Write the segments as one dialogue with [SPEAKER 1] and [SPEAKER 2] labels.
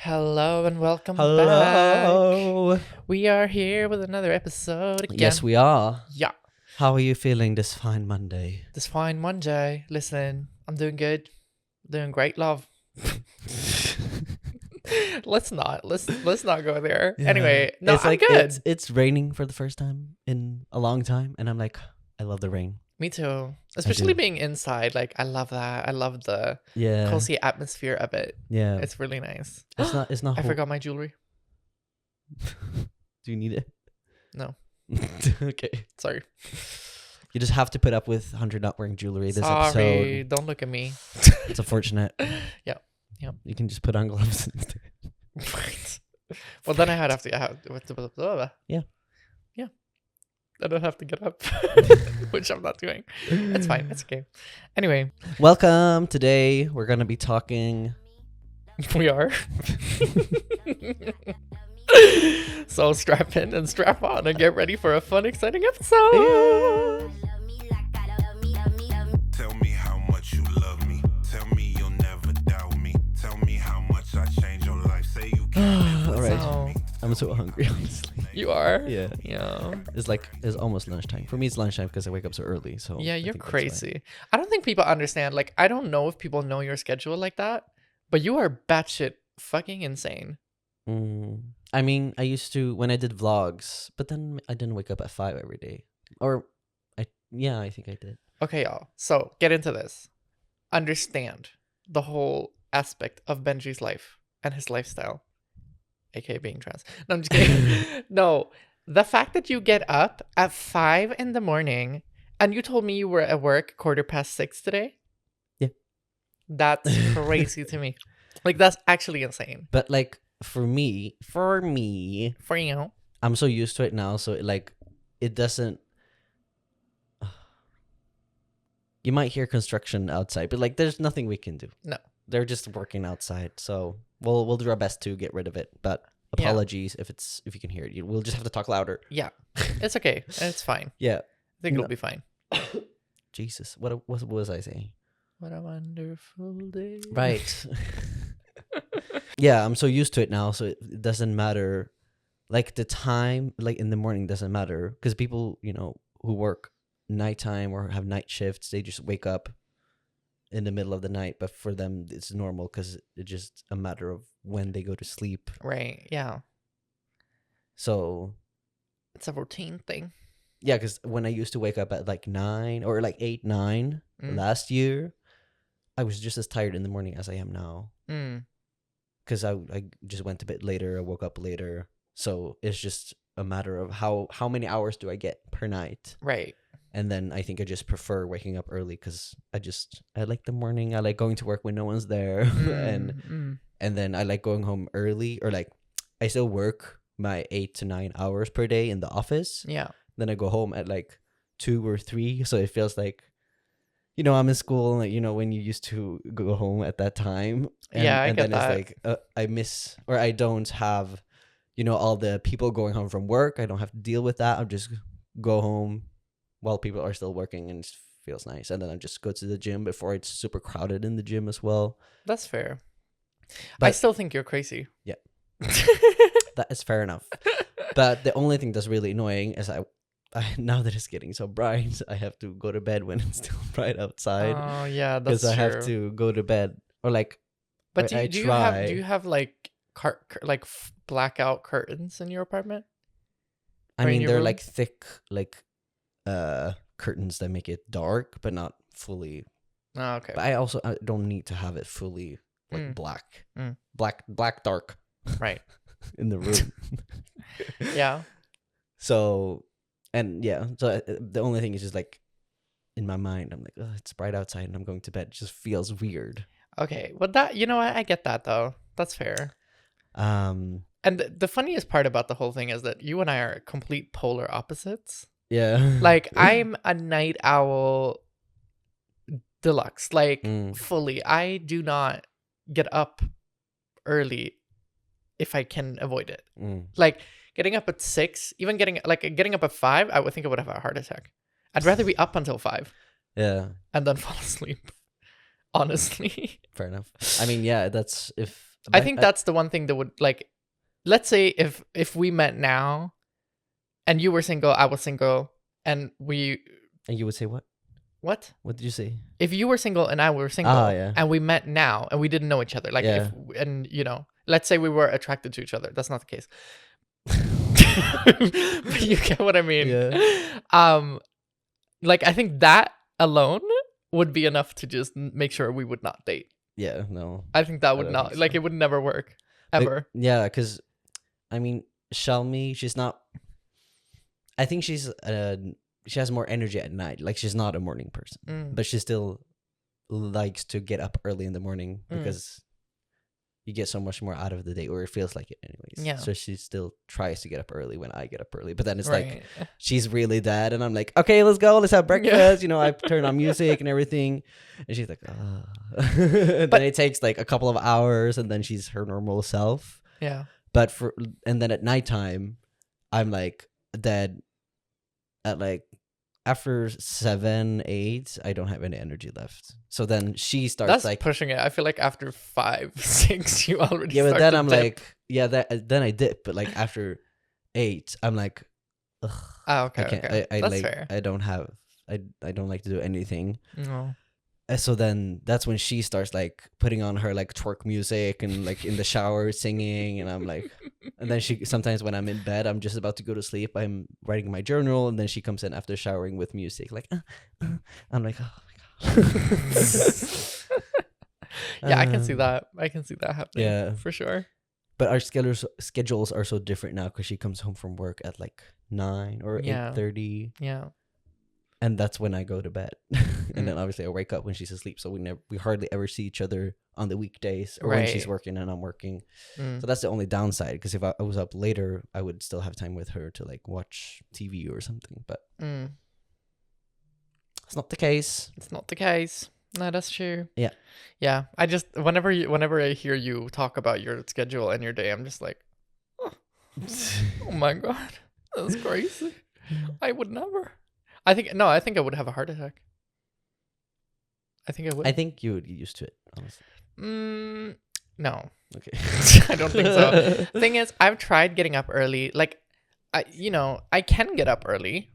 [SPEAKER 1] Hello and welcome back.
[SPEAKER 2] Hello.
[SPEAKER 1] We are here with another episode again.
[SPEAKER 2] Yes, we are.
[SPEAKER 1] Yeah.
[SPEAKER 2] How are you feeling this fine Monday?
[SPEAKER 1] This fine Monday. Listen, I'm doing good. Doing great, love. Let's not go there.
[SPEAKER 2] Yeah.
[SPEAKER 1] Anyway, no,
[SPEAKER 2] it's
[SPEAKER 1] I'm
[SPEAKER 2] like
[SPEAKER 1] good.
[SPEAKER 2] It's raining for the first time in a long time, and I'm like, I love the rain.
[SPEAKER 1] Me too. Especially being inside. Like, I love that. I love the cozy atmosphere of it.
[SPEAKER 2] Yeah.
[SPEAKER 1] It's really nice.
[SPEAKER 2] It's not.
[SPEAKER 1] I forgot my jewelry.
[SPEAKER 2] Do you need it?
[SPEAKER 1] No.
[SPEAKER 2] Okay.
[SPEAKER 1] Sorry.
[SPEAKER 2] You just have to put up with 100 not wearing jewelry this
[SPEAKER 1] Sorry.
[SPEAKER 2] episode.
[SPEAKER 1] Don't look at me.
[SPEAKER 2] It's unfortunate.
[SPEAKER 1] Yeah.
[SPEAKER 2] You can just put on gloves instead.
[SPEAKER 1] Right. Well, then I have to.
[SPEAKER 2] Yeah.
[SPEAKER 1] Yeah. I don't have to get up, which I'm not doing. It's fine. It's okay. Anyway,
[SPEAKER 2] Welcome. Today we're gonna be talking.
[SPEAKER 1] we are. So strap in and strap on and get ready for a fun, exciting episode.
[SPEAKER 3] Tell me how much you love me. Tell me you'll never doubt me. Tell me how much I changed your life. Say you can't live
[SPEAKER 2] All right.
[SPEAKER 3] without me.
[SPEAKER 2] I'm so hungry, honestly.
[SPEAKER 1] You are?
[SPEAKER 2] Yeah.
[SPEAKER 1] Yeah.
[SPEAKER 2] It's almost lunchtime. For me, it's lunchtime because I wake up so early. So
[SPEAKER 1] Yeah,
[SPEAKER 2] I
[SPEAKER 1] you're
[SPEAKER 2] think that's why.
[SPEAKER 1] crazy. I don't think people understand. Like, I don't know if people know your schedule like that, but you are batshit fucking insane.
[SPEAKER 2] I mean, I used to when I did vlogs, but then I didn't wake up at 5 every day. Or, I think I did.
[SPEAKER 1] Okay, y'all. So get into this. Understand the whole aspect of Benji's life and his lifestyle, aka being trans. No, I'm just kidding. No, the fact that you get up at 5 in the morning and you told me you were at work 6:15 today.
[SPEAKER 2] Yeah.
[SPEAKER 1] That's crazy to me. Like, that's actually insane.
[SPEAKER 2] But like for me,
[SPEAKER 1] For you.
[SPEAKER 2] I'm so used to it now. So it doesn't. You might hear construction outside, but like there's nothing we can do.
[SPEAKER 1] No.
[SPEAKER 2] They're just working outside, so we'll do our best to get rid of it. But
[SPEAKER 1] Yeah.
[SPEAKER 2] apologies if you can hear it. We'll just have to talk louder.
[SPEAKER 1] Yeah. It's okay. It's fine.
[SPEAKER 2] Yeah.
[SPEAKER 1] I think
[SPEAKER 2] No.
[SPEAKER 1] it'll be fine.
[SPEAKER 2] Jesus, what was I saying?
[SPEAKER 1] What a wonderful day.
[SPEAKER 2] Right. Yeah, I'm so used to it now, so it doesn't matter. Like the time, like in the morning, doesn't matter because people, who work nighttime or have night shifts, they just wake up in the middle of the night. But for them, it's normal because it's just a matter of when they go to sleep.
[SPEAKER 1] Right. Yeah.
[SPEAKER 2] So
[SPEAKER 1] It's a routine thing.
[SPEAKER 2] yeah, because when I used to wake up at like 9 or like 8, 9 last year, I was just as tired in the morning as I am now. Because I just went to bed later, I woke up later. So it's just a matter of how many hours do I get per night.
[SPEAKER 1] Right.
[SPEAKER 2] And then I think I just prefer waking up early because I like the morning. I like going to work when no one's there. And then I like going home early, or like I still work my 8 to 9 hours per day in the office.
[SPEAKER 1] Yeah.
[SPEAKER 2] Then I go home at like 2 or 3. So it feels like, I'm in school, like, when you used to go home at that time.
[SPEAKER 1] Yeah, I get
[SPEAKER 2] then
[SPEAKER 1] that.
[SPEAKER 2] it's like I miss, or I don't have, all the people going home from work. I don't have to deal with that. I'll just go home while people are still working, and it feels nice. And then I just go to the gym before it's super crowded in the gym as well.
[SPEAKER 1] That's fair. I
[SPEAKER 2] But-
[SPEAKER 1] still think you're crazy.
[SPEAKER 2] Yeah. That is fair enough. But the only thing that's really annoying is I now that it's getting so bright, I have to go to bed when it's still bright outside.
[SPEAKER 1] Oh yeah, that's
[SPEAKER 2] Because
[SPEAKER 1] true.
[SPEAKER 2] I have to go to bed, or like,
[SPEAKER 1] But
[SPEAKER 2] I
[SPEAKER 1] do
[SPEAKER 2] try.
[SPEAKER 1] you have like blackout curtains in your apartment?
[SPEAKER 2] I
[SPEAKER 1] Or in
[SPEAKER 2] mean,
[SPEAKER 1] your
[SPEAKER 2] they're
[SPEAKER 1] room?
[SPEAKER 2] like thick, like curtains that make it dark, but not fully.
[SPEAKER 1] Oh, okay.
[SPEAKER 2] But I don't need to have it fully like black,
[SPEAKER 1] Mm.
[SPEAKER 2] black dark
[SPEAKER 1] Right.
[SPEAKER 2] in the room.
[SPEAKER 1] Yeah.
[SPEAKER 2] So, and yeah, so the only thing is just like in my mind, I'm like, oh, it's bright outside and I'm going to bed. It just feels weird.
[SPEAKER 1] Okay. Well, I get that though. That's fair.
[SPEAKER 2] Um,
[SPEAKER 1] And the funniest part about the whole thing is that you and I are complete polar opposites.
[SPEAKER 2] yeah.
[SPEAKER 1] Like, I'm a night owl deluxe. Like, fully. I do not get up early if I can avoid it. Like, getting up at 6, even getting up at 5, I would think I would have a heart attack. I'd rather be up until 5
[SPEAKER 2] Yeah.
[SPEAKER 1] and then fall asleep. Honestly.
[SPEAKER 2] Fair enough. I mean, yeah, that's if
[SPEAKER 1] I think that's the one thing that would, like, let's say if we met now and you were single, I was single, and
[SPEAKER 2] you would say what?
[SPEAKER 1] What
[SPEAKER 2] What did you say?
[SPEAKER 1] if you were single and I were single,
[SPEAKER 2] Yeah.
[SPEAKER 1] and we met now and we didn't know each other, like,
[SPEAKER 2] Yeah.
[SPEAKER 1] and let's say we were attracted to each other. That's not the case. But you get what I mean.
[SPEAKER 2] Yeah.
[SPEAKER 1] Like, I think that alone would be enough to just make sure we would not date.
[SPEAKER 2] Yeah, no.
[SPEAKER 1] I think that would
[SPEAKER 2] don't
[SPEAKER 1] not,
[SPEAKER 2] think
[SPEAKER 1] like,
[SPEAKER 2] so.
[SPEAKER 1] it would never work ever.
[SPEAKER 2] Yeah, because I mean, Shelmy, she's not. I think she has more energy at night. Like, she's not a morning person, but she still likes to get up early in the morning because you get so much more out of the day, or it feels like it anyways.
[SPEAKER 1] Yeah.
[SPEAKER 2] So she still tries to get up early when I get up early, but then it's
[SPEAKER 1] Right.
[SPEAKER 2] like she's really dead, and I'm like, okay, let's go, let's have breakfast. I turn on music and everything, and she's like, and then it takes like a couple of hours, and then she's her normal self.
[SPEAKER 1] Yeah.
[SPEAKER 2] And then at nighttime, I'm like dead. At like after 7, 8, I don't have any energy left. So then she starts
[SPEAKER 1] That's
[SPEAKER 2] like
[SPEAKER 1] pushing it. I feel like after 5, 6, you already
[SPEAKER 2] but
[SPEAKER 1] start
[SPEAKER 2] then
[SPEAKER 1] to
[SPEAKER 2] I'm
[SPEAKER 1] dip.
[SPEAKER 2] like, then I dip, but like after 8, I'm like, ugh,
[SPEAKER 1] Oh, okay.
[SPEAKER 2] I can't.
[SPEAKER 1] Okay.
[SPEAKER 2] I
[SPEAKER 1] That's
[SPEAKER 2] like
[SPEAKER 1] fair.
[SPEAKER 2] I don't have. I don't like to do anything.
[SPEAKER 1] No.
[SPEAKER 2] And so then that's when she starts like putting on her like twerk music and like in the shower singing, and I'm like, and then she sometimes when I'm in bed, I'm just about to go to sleep, I'm writing my journal, and then she comes in after showering with music, like, I'm like, oh my god.
[SPEAKER 1] Yeah, I can see that. I can see that happening.
[SPEAKER 2] Yeah,
[SPEAKER 1] for sure.
[SPEAKER 2] But our schedules are so different now because she comes home from work at like 9 or 8:30.
[SPEAKER 1] Yeah.
[SPEAKER 2] And that's when I go to bed. And then obviously I wake up when she's asleep. So we hardly ever see each other on the weekdays or when she's working and I'm working. So that's the only downside. Because if I was up later, I would still have time with her to like watch TV or something. But it's not the case.
[SPEAKER 1] It's not the case. No, that's true.
[SPEAKER 2] Yeah.
[SPEAKER 1] Yeah. I just, whenever I hear you talk about your schedule and your day, I'm just like, oh my God, that's crazy. I would never. I think I would have a heart attack. I think I would.
[SPEAKER 2] I think you would get used to it, honestly.
[SPEAKER 1] No.
[SPEAKER 2] Okay.
[SPEAKER 1] I don't think so. The thing is, I've tried getting up early. Like, I can get up early.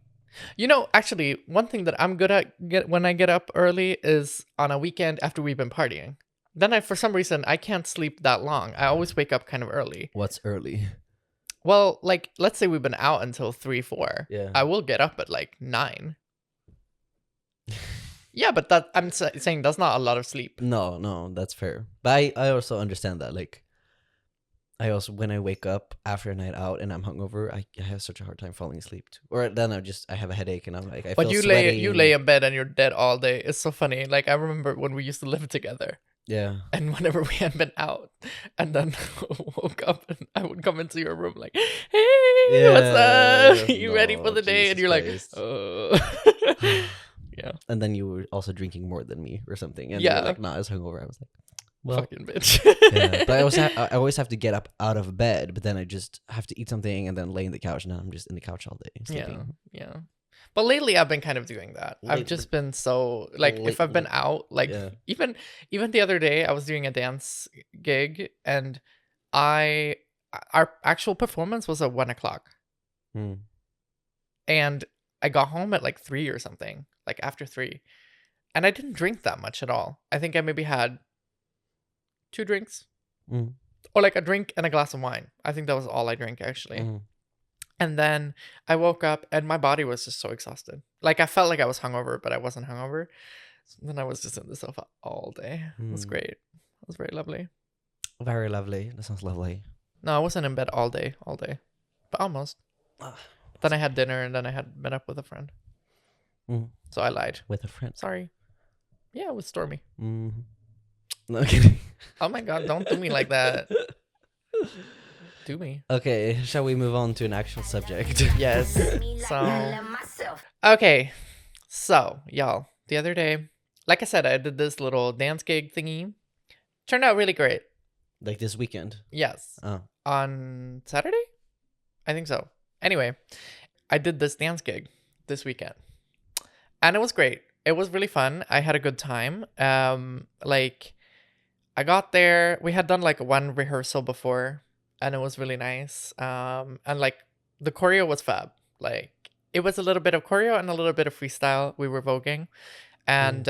[SPEAKER 1] Actually, one thing that I'm good at when I get up early is on a weekend after we've been partying. Then for some reason, I can't sleep that long. I always wake up kind of early.
[SPEAKER 2] What's early?
[SPEAKER 1] Well, like, let's say we've been out until 3, 4.
[SPEAKER 2] Yeah.
[SPEAKER 1] I will get up at like 9. Yeah, but that I'm saying that's not a lot of sleep.
[SPEAKER 2] No, that's fair. But I also understand that. Like, I also, when I wake up after a night out and I'm hungover, I have such a hard time falling asleep too. Or then I have a headache and I'm like, I
[SPEAKER 1] but
[SPEAKER 2] feel
[SPEAKER 1] you
[SPEAKER 2] sweaty.
[SPEAKER 1] you lay in bed and you're dead all day. It's so funny. Like, I remember when we used to live together.
[SPEAKER 2] Yeah.
[SPEAKER 1] And whenever we had been out and then woke up and I would come into your room like, hey, what's up? You ready for the day? And you're
[SPEAKER 2] Christ.
[SPEAKER 1] like, oh. Yeah.
[SPEAKER 2] And then you were also drinking more than me or something. And
[SPEAKER 1] yeah.
[SPEAKER 2] you're like, nah, I was hungover. I was like, well,
[SPEAKER 1] fucking bitch.
[SPEAKER 2] Yeah. But I always have to get up out of bed, but then I just have to eat something and then lay in the couch. Now I'm just in the couch all day sleeping.
[SPEAKER 1] Yeah. But lately I've been kind of doing that. I've just been so like if I've been out, like even the other day I was doing a dance gig and our actual performance was at 1:00. And I got home at like 3 or something, like after 3. And I didn't drink that much at all. I think I maybe had 2 drinks or like a drink and a glass of wine. I think that was all I drank actually. And then I woke up and my body was just so exhausted. Like I felt like I was hungover, but I wasn't hungover. So then I was just in the sofa all day. It was great. It was very lovely.
[SPEAKER 2] Very lovely. That sounds lovely.
[SPEAKER 1] No, I wasn't in bed all day, but almost. Then I had dinner and then I had met up with a friend. So I lied.
[SPEAKER 2] With a friend?
[SPEAKER 1] Sorry. Yeah, with Stormy.
[SPEAKER 2] No kidding.
[SPEAKER 1] Oh my God, don't do me like that. Do me.
[SPEAKER 2] Okay, shall we move on to an actual subject?
[SPEAKER 1] Yes. Okay. So, y'all, the other day, like I said, I did this little dance gig thingy. Turned out really great.
[SPEAKER 2] Like this weekend?
[SPEAKER 1] Yes.
[SPEAKER 2] Oh.
[SPEAKER 1] On Saturday? I think so. Anyway, I did this dance gig this weekend. And it was great. It was really fun. I had a good time. Like, I got there. We had done like one rehearsal before, and it was really nice. And like the choreo was fab. Like it was a little bit of choreo and a little bit of freestyle we were voguing, and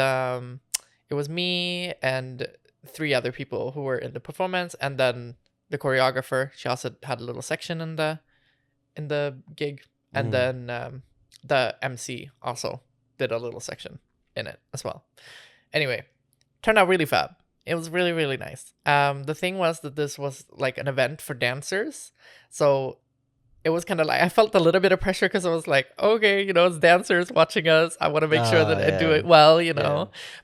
[SPEAKER 1] it was me and 3 other people who were in the performance, and then the choreographer. She also had a little section in the gig, and then the MC also did a little section in it as well. Anyway, turned out really fab. It was really, really nice. The thing was that this was like an event for dancers, so it was kind of like I felt a little bit of pressure because I was like, okay, it's dancers watching us. I want to make sure that I do it well,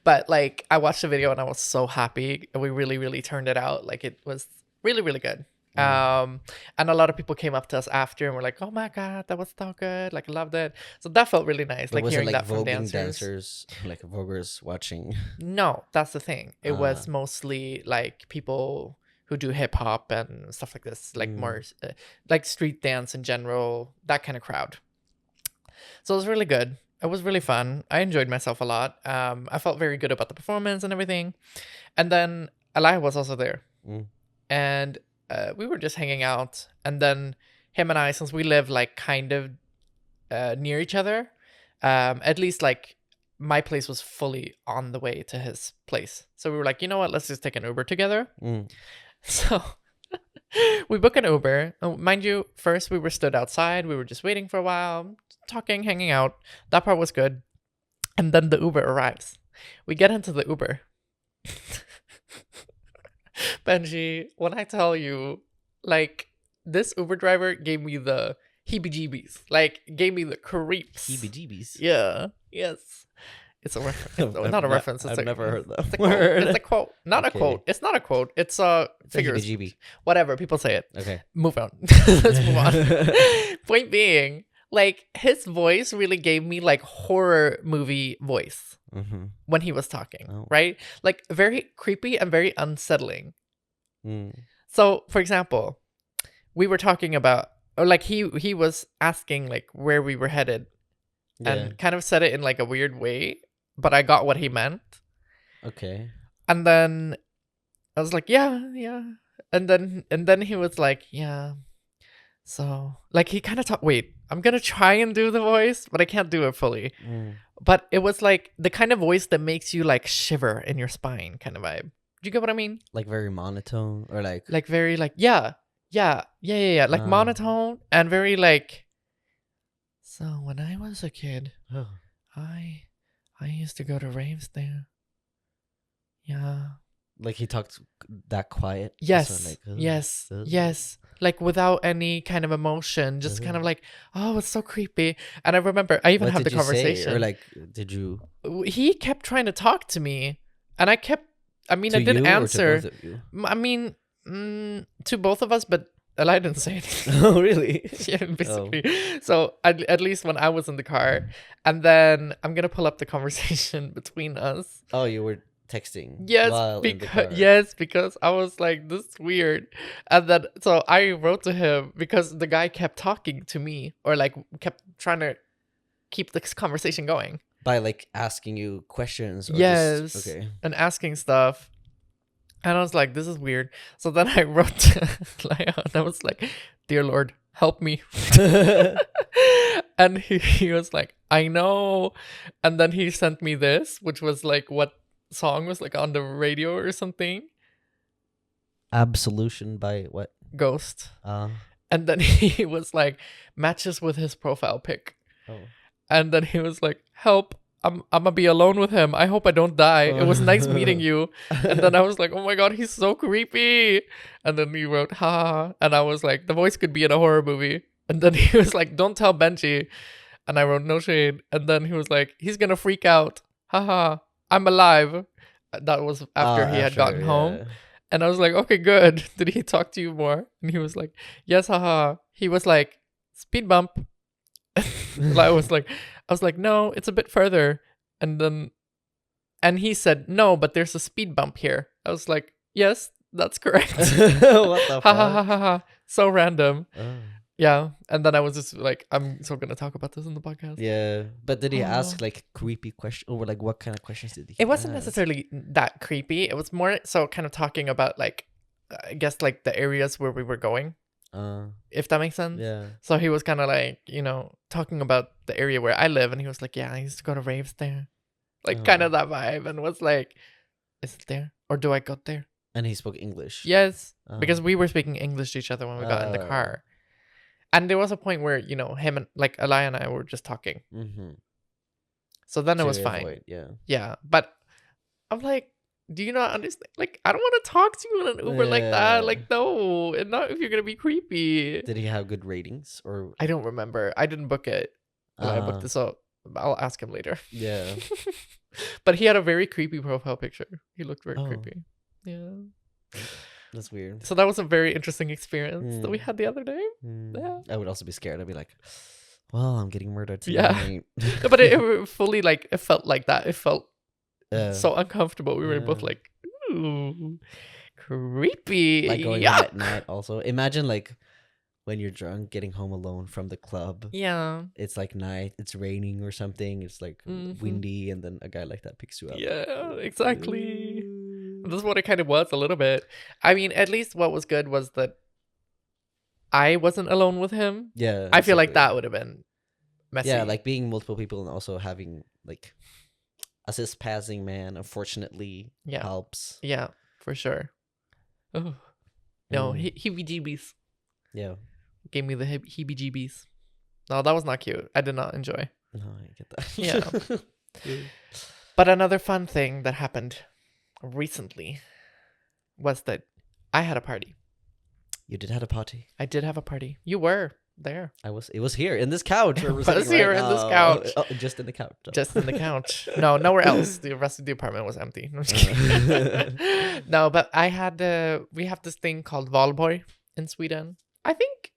[SPEAKER 1] But like I watched the video and I was so happy. We really, really turned it out. Like it was really, really good. And a lot of people came up to us after and were like, "Oh my god, that was so good! Like I loved it." So that felt really nice.
[SPEAKER 2] But
[SPEAKER 1] like
[SPEAKER 2] was
[SPEAKER 1] hearing
[SPEAKER 2] it like
[SPEAKER 1] that from
[SPEAKER 2] dancers, like voguers watching.
[SPEAKER 1] No, that's the thing. It was mostly like people who do hip hop and stuff like this, like more like street dance in general, that kind of crowd. So it was really good. It was really fun. I enjoyed myself a lot. I felt very good about the performance and everything. And then Alaya was also there. And we were just hanging out. And then him and I, since we live like kind of near each other, at least like my place was fully on the way to his place. So we were like, you know what? Let's just take an Uber together. So we book an Uber. Mind you, first we were stood outside. We were just waiting for a while, talking, hanging out. That part was good. And then the Uber arrives. We get into the Uber. Benji, when I tell you, like, this Uber driver gave me the heebie-jeebies. Like, gave me the creeps.
[SPEAKER 2] Heebie-jeebies?
[SPEAKER 1] Yeah. Yes. It's a reference. Not a reference.
[SPEAKER 2] I've never heard that
[SPEAKER 1] it's
[SPEAKER 2] word.
[SPEAKER 1] It's a quote. Not a quote. It's not a quote. It's a figures.
[SPEAKER 2] Heebie-jeebie.
[SPEAKER 1] Whatever. People say it.
[SPEAKER 2] Okay.
[SPEAKER 1] Move on. Let's move on. Point being, like, his voice really gave me, like, horror movie voice when he was talking, right? Like, very creepy and very unsettling. So, for example, we were talking about, or like, he was asking, like, where we were headed and kind of said it in, like, a weird way. But I got what he meant. Okay. And then I was like, yeah. And then he was like, yeah. So, like, he kind of wait, I'm going to try and do the voice, but I can't do it fully. But it was like the kind of voice that makes you like shiver in your spine kind of vibe. Do you get what I mean?
[SPEAKER 2] Like very monotone or like
[SPEAKER 1] very like, yeah. Like monotone and very like, so when I was a kid, I used to go to raves there. Yeah.
[SPEAKER 2] Like he talked that quiet?
[SPEAKER 1] Yes.
[SPEAKER 2] So like,
[SPEAKER 1] yes. Like without any kind of emotion. Just kind of like, oh, it's so creepy. And I remember I even had the conversation.
[SPEAKER 2] Or like, did you?
[SPEAKER 1] He kept trying to talk to me. And I didn't answer.
[SPEAKER 2] To both of you?
[SPEAKER 1] I mean, to both of us, but I didn't say anything.
[SPEAKER 2] Oh, really?
[SPEAKER 1] Yeah, basically. So at least when I was in the car, and then I'm gonna pull up the conversation between us.
[SPEAKER 2] Oh, you were texting.
[SPEAKER 1] Yes, because I was like, this is weird, and then so I wrote to him because the guy kept talking to me or like kept trying to keep this conversation going
[SPEAKER 2] by like asking you questions. Or
[SPEAKER 1] okay, and asking stuff. And I was like, this is weird. So then I wrote to Laya and I was like, dear Lord, help me. And he was like, I know. And then he sent me this, which was like, what song was like on the radio or something?
[SPEAKER 2] Absolution by what?
[SPEAKER 1] Ghost. And then he was like, matches with his profile pic. And then he was like, help. I'm gonna be alone with him. I hope I don't die. It was nice meeting you. And then I was like, oh my god, he's so creepy. And then he wrote, ha. And I was like, the voice could be in a horror movie. And then he was like, don't tell Benji. And I wrote, no shade. And then he was like, he's gonna freak out. Haha, I'm alive. That was after he had gotten home. And I was like, okay, good. Did he talk to you more? And he was like, yes, haha. He was like, speed bump. I was like, no, it's a bit further. And he said, no, but there's a speed bump here. I was like, yes, that's correct.
[SPEAKER 2] What the fuck?
[SPEAKER 1] Ha. So random. Yeah. And then I was just like, I'm so gonna talk about this in the podcast.
[SPEAKER 2] Yeah, but did he ask
[SPEAKER 1] Oh.
[SPEAKER 2] like creepy questions, or like what kind of questions did he?
[SPEAKER 1] It wasn't
[SPEAKER 2] ask?
[SPEAKER 1] necessarily that creepy. It was more so kind of talking about like, I guess like the areas where we were going, if that makes sense.
[SPEAKER 2] Yeah.
[SPEAKER 1] So he was kind of like, talking about the area where I live, and he was like, yeah, I used to go to raves there. Like kind of that vibe, and was like, is it there? Or do I go there?
[SPEAKER 2] And he spoke English.
[SPEAKER 1] Yes. Because we were speaking English to each other when we got in the car. And there was a point where, him and like Eli and I were just talking.
[SPEAKER 2] Mm-hmm.
[SPEAKER 1] So then it was fine.
[SPEAKER 2] Yeah.
[SPEAKER 1] Yeah. But I'm like, do you not understand? Like, I don't want to talk to you in an Uber like that. Like, no. And not if you're going to be creepy.
[SPEAKER 2] Did he have good ratings? Or
[SPEAKER 1] I don't remember. I didn't book it. I booked this up. I'll ask him later.
[SPEAKER 2] Yeah.
[SPEAKER 1] But he had a very creepy profile picture. He looked very creepy. Yeah.
[SPEAKER 2] That's weird.
[SPEAKER 1] So that was a very interesting experience that we had the other day. Yeah.
[SPEAKER 2] I would also be scared. I'd be like, well, I'm getting murdered tonight.
[SPEAKER 1] Yeah. But it fully like, it felt like that. It felt so uncomfortable. We were both like, ooh, creepy.
[SPEAKER 2] Like going home at night also. Imagine like when you're drunk getting home alone from the club.
[SPEAKER 1] Yeah.
[SPEAKER 2] It's like night. It's raining or something. It's like windy, and then a guy like that picks you up.
[SPEAKER 1] Yeah, exactly. That's what it kind of was a little bit. I mean, at least what was good was that I wasn't alone with him.
[SPEAKER 2] Yeah.
[SPEAKER 1] I feel like that would have been messy.
[SPEAKER 2] Yeah, like being multiple people and also having like a cis-passing man, unfortunately, helps.
[SPEAKER 1] Yeah, for sure. Oh. No, heebie-jeebies.
[SPEAKER 2] Yeah.
[SPEAKER 1] Gave me the heebie-jeebies. No, that was not cute. I did not enjoy.
[SPEAKER 2] No, I get that.
[SPEAKER 1] Yeah. But another fun thing that happened recently was that I had a party.
[SPEAKER 2] You did have a party?
[SPEAKER 1] I did have a party. You were there.
[SPEAKER 2] It was here in this couch.
[SPEAKER 1] It was here in this couch.
[SPEAKER 2] Oh, just in the couch.
[SPEAKER 1] Just in the couch. No, nowhere else. The rest of the apartment was empty. No, I'm just kidding. No, but I had we have this thing called Valborg in Sweden. I think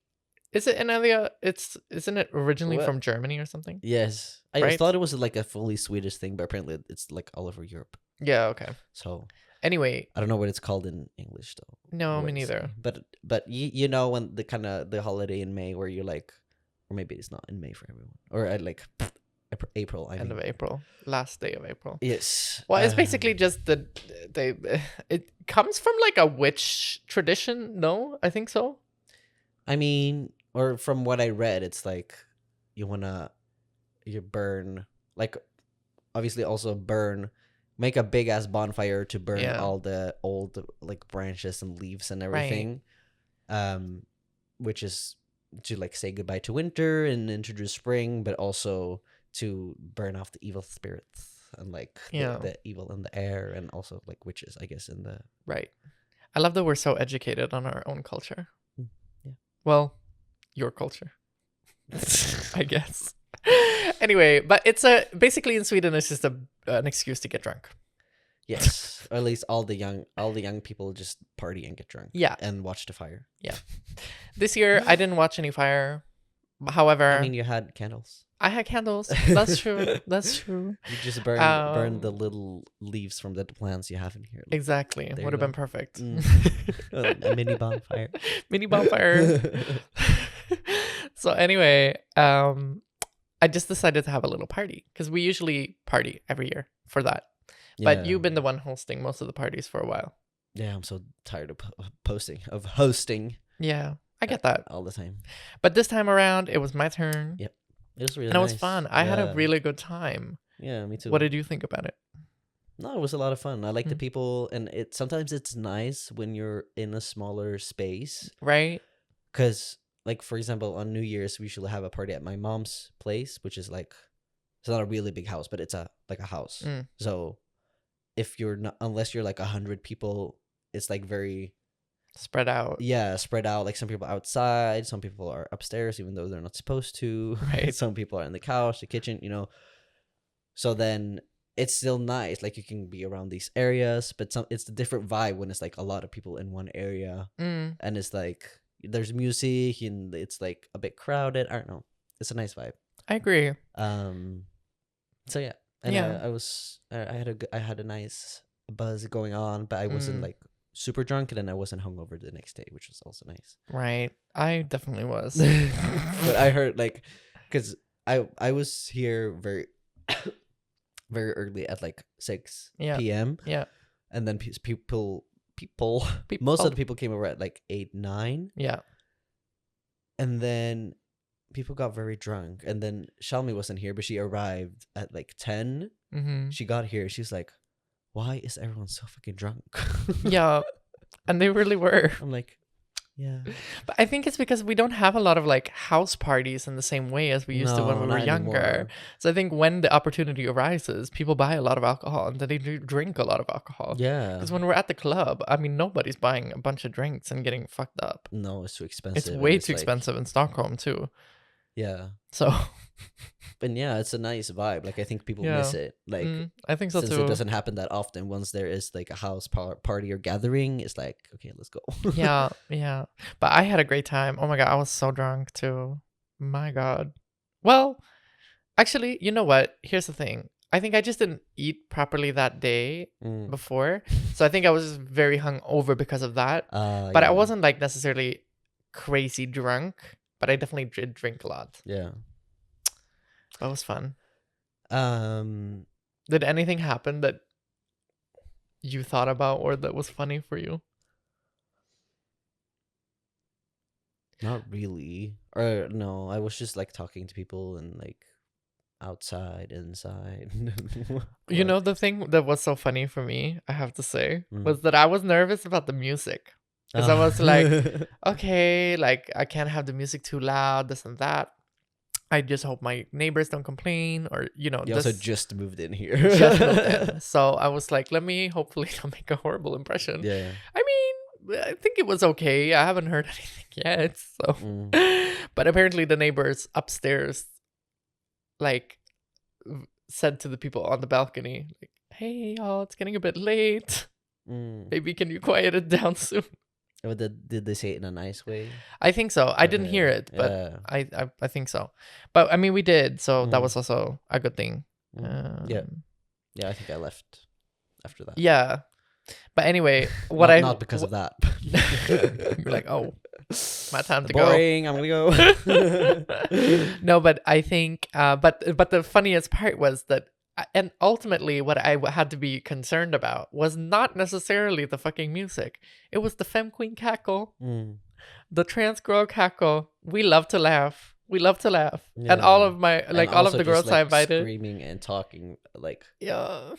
[SPEAKER 1] isn't it originally from Germany or something?
[SPEAKER 2] Yes. I thought it was like a fully Swedish thing, but apparently it's like all over Europe.
[SPEAKER 1] Yeah, okay.
[SPEAKER 2] So
[SPEAKER 1] anyway,
[SPEAKER 2] I don't know what it's called in English though.
[SPEAKER 1] No, me neither.
[SPEAKER 2] But you know when the holiday in May where you're like, or maybe it's not in May for everyone, or at like April.
[SPEAKER 1] End of April, last day of April.
[SPEAKER 2] Yes.
[SPEAKER 1] Well, it's basically just it comes from like a witch tradition. No, I think so.
[SPEAKER 2] I mean, or from what I read, it's like you burn, like obviously also make a big ass bonfire to burn all the old like branches and leaves and everything. Right. Which is to like say goodbye to winter and introduce spring, but also to burn off the evil spirits and like the evil in the air, and also like witches, I guess, in the
[SPEAKER 1] right. I love that we're so educated on our own culture.
[SPEAKER 2] Yeah.
[SPEAKER 1] Well, your culture, I guess. Anyway, but it's basically in Sweden it's just an excuse to get drunk.
[SPEAKER 2] Yes, or at least all the young people just party and get drunk.
[SPEAKER 1] Yeah,
[SPEAKER 2] and watch the fire.
[SPEAKER 1] Yeah. This year I didn't watch any fire. However,
[SPEAKER 2] I mean, you had candles.
[SPEAKER 1] I had candles. That's true. That's true.
[SPEAKER 2] You just burn the little leaves from the plants you have in here.
[SPEAKER 1] Exactly. Would have been perfect.
[SPEAKER 2] A mini bonfire.
[SPEAKER 1] Mini bonfire. So anyway, I just decided to have a little party because we usually party every year for that. But you've been the one hosting most of the parties for a while.
[SPEAKER 2] Yeah, I'm so tired of hosting.
[SPEAKER 1] Yeah, I get that
[SPEAKER 2] all the time.
[SPEAKER 1] But this time around, it was my turn.
[SPEAKER 2] Yep, it was really
[SPEAKER 1] and nice. It was fun. I had a really good time.
[SPEAKER 2] Yeah, me too.
[SPEAKER 1] What did you think about it?
[SPEAKER 2] No, it was a lot of fun. I like the people, and sometimes it's nice when you're in a smaller space,
[SPEAKER 1] right?
[SPEAKER 2] Because, like, for example, on New Year's we usually have a party at my mom's place, which is like, it's not a really big house, but it's a house. So if you're not, unless you're like 100 people, it's like very
[SPEAKER 1] spread out.
[SPEAKER 2] Yeah, spread out. Like some people outside, some people are upstairs, even though they're not supposed to.
[SPEAKER 1] Right.
[SPEAKER 2] Some people are in the couch, the kitchen, So then it's still nice. Like you can be around these areas, but it's a different vibe when it's like a lot of people in one area, and it's like there's music and it's like a bit crowded. I don't know. It's a nice vibe.
[SPEAKER 1] I agree.
[SPEAKER 2] So yeah. And I had a nice buzz going on, but I wasn't like super drunk, and then I wasn't hungover the next day, which was also nice.
[SPEAKER 1] Right. I definitely was.
[SPEAKER 2] But I heard like, because I was here very very early at like 6 p.m.
[SPEAKER 1] Yeah.
[SPEAKER 2] And then people most of the people came over at like 8, 9.
[SPEAKER 1] Yeah.
[SPEAKER 2] And then people got very drunk. And then Shalmi wasn't here, but she arrived at like 10.
[SPEAKER 1] Mm-hmm.
[SPEAKER 2] She got here. She's like, why is everyone so fucking drunk?
[SPEAKER 1] Yeah. And they really were.
[SPEAKER 2] I'm like, yeah.
[SPEAKER 1] But I think it's because we don't have a lot of like house parties in the same way as we used to when we were
[SPEAKER 2] not
[SPEAKER 1] younger.
[SPEAKER 2] anymore.
[SPEAKER 1] So I think when the opportunity arises, people buy a lot of alcohol and then they do drink a lot of alcohol.
[SPEAKER 2] Yeah.
[SPEAKER 1] Because when we're at the club, I mean, nobody's buying a bunch of drinks and getting fucked up.
[SPEAKER 2] No, it's too expensive.
[SPEAKER 1] It's
[SPEAKER 2] and
[SPEAKER 1] way too
[SPEAKER 2] like,
[SPEAKER 1] expensive in Stockholm too.
[SPEAKER 2] Yeah.
[SPEAKER 1] So
[SPEAKER 2] But yeah, it's a nice vibe. Like I think people miss it. Like
[SPEAKER 1] I think so
[SPEAKER 2] since
[SPEAKER 1] too.
[SPEAKER 2] it doesn't happen that often, once there is like a house party or gathering, it's like, okay, let's go.
[SPEAKER 1] Yeah. But I had a great time. Oh my god, I was so drunk too. My god. Well, actually, you know what? Here's the thing. I think I just didn't eat properly that day before. So I think I was very hungover because of that. But I wasn't like necessarily crazy drunk, but I definitely did drink a lot.
[SPEAKER 2] Yeah.
[SPEAKER 1] That was fun.
[SPEAKER 2] Um
[SPEAKER 1] Did anything happen that you thought about or that was funny for you?
[SPEAKER 2] Not really. Or no, I was just like talking to people and like outside, inside.
[SPEAKER 1] You know, the thing that was so funny for me, I have to say, was that I was nervous about the music. Because I was like, okay, like I can't have the music too loud, this and that. I just hope my neighbors don't complain, or you know.
[SPEAKER 2] You also just moved in here.
[SPEAKER 1] Just moved in. So I was like, let me hopefully not make a horrible impression.
[SPEAKER 2] Yeah.
[SPEAKER 1] I mean, I think it was okay. I haven't heard anything yet. So, but apparently the neighbors upstairs, like, said to the people on the balcony, like, "Hey y'all, it's getting a bit late. Maybe can you quiet it down soon?"
[SPEAKER 2] Did they say it in a nice way?
[SPEAKER 1] I think so. I didn't hear it, but I think so. But I mean, we did, so that was also a good thing.
[SPEAKER 2] Yeah, I think I left after that.
[SPEAKER 1] Yeah, but anyway,
[SPEAKER 2] not because of that.
[SPEAKER 1] You're like, oh, my time to
[SPEAKER 2] boring. I'm gonna go.
[SPEAKER 1] No, but I think, but the funniest part was that. And ultimately, what I had to be concerned about was not necessarily the fucking music. It was the femme queen cackle, the trans girl cackle. We love to laugh. Yeah. And all of my, like, all of the girls I invited.
[SPEAKER 2] Screaming and talking, like,
[SPEAKER 1] yeah,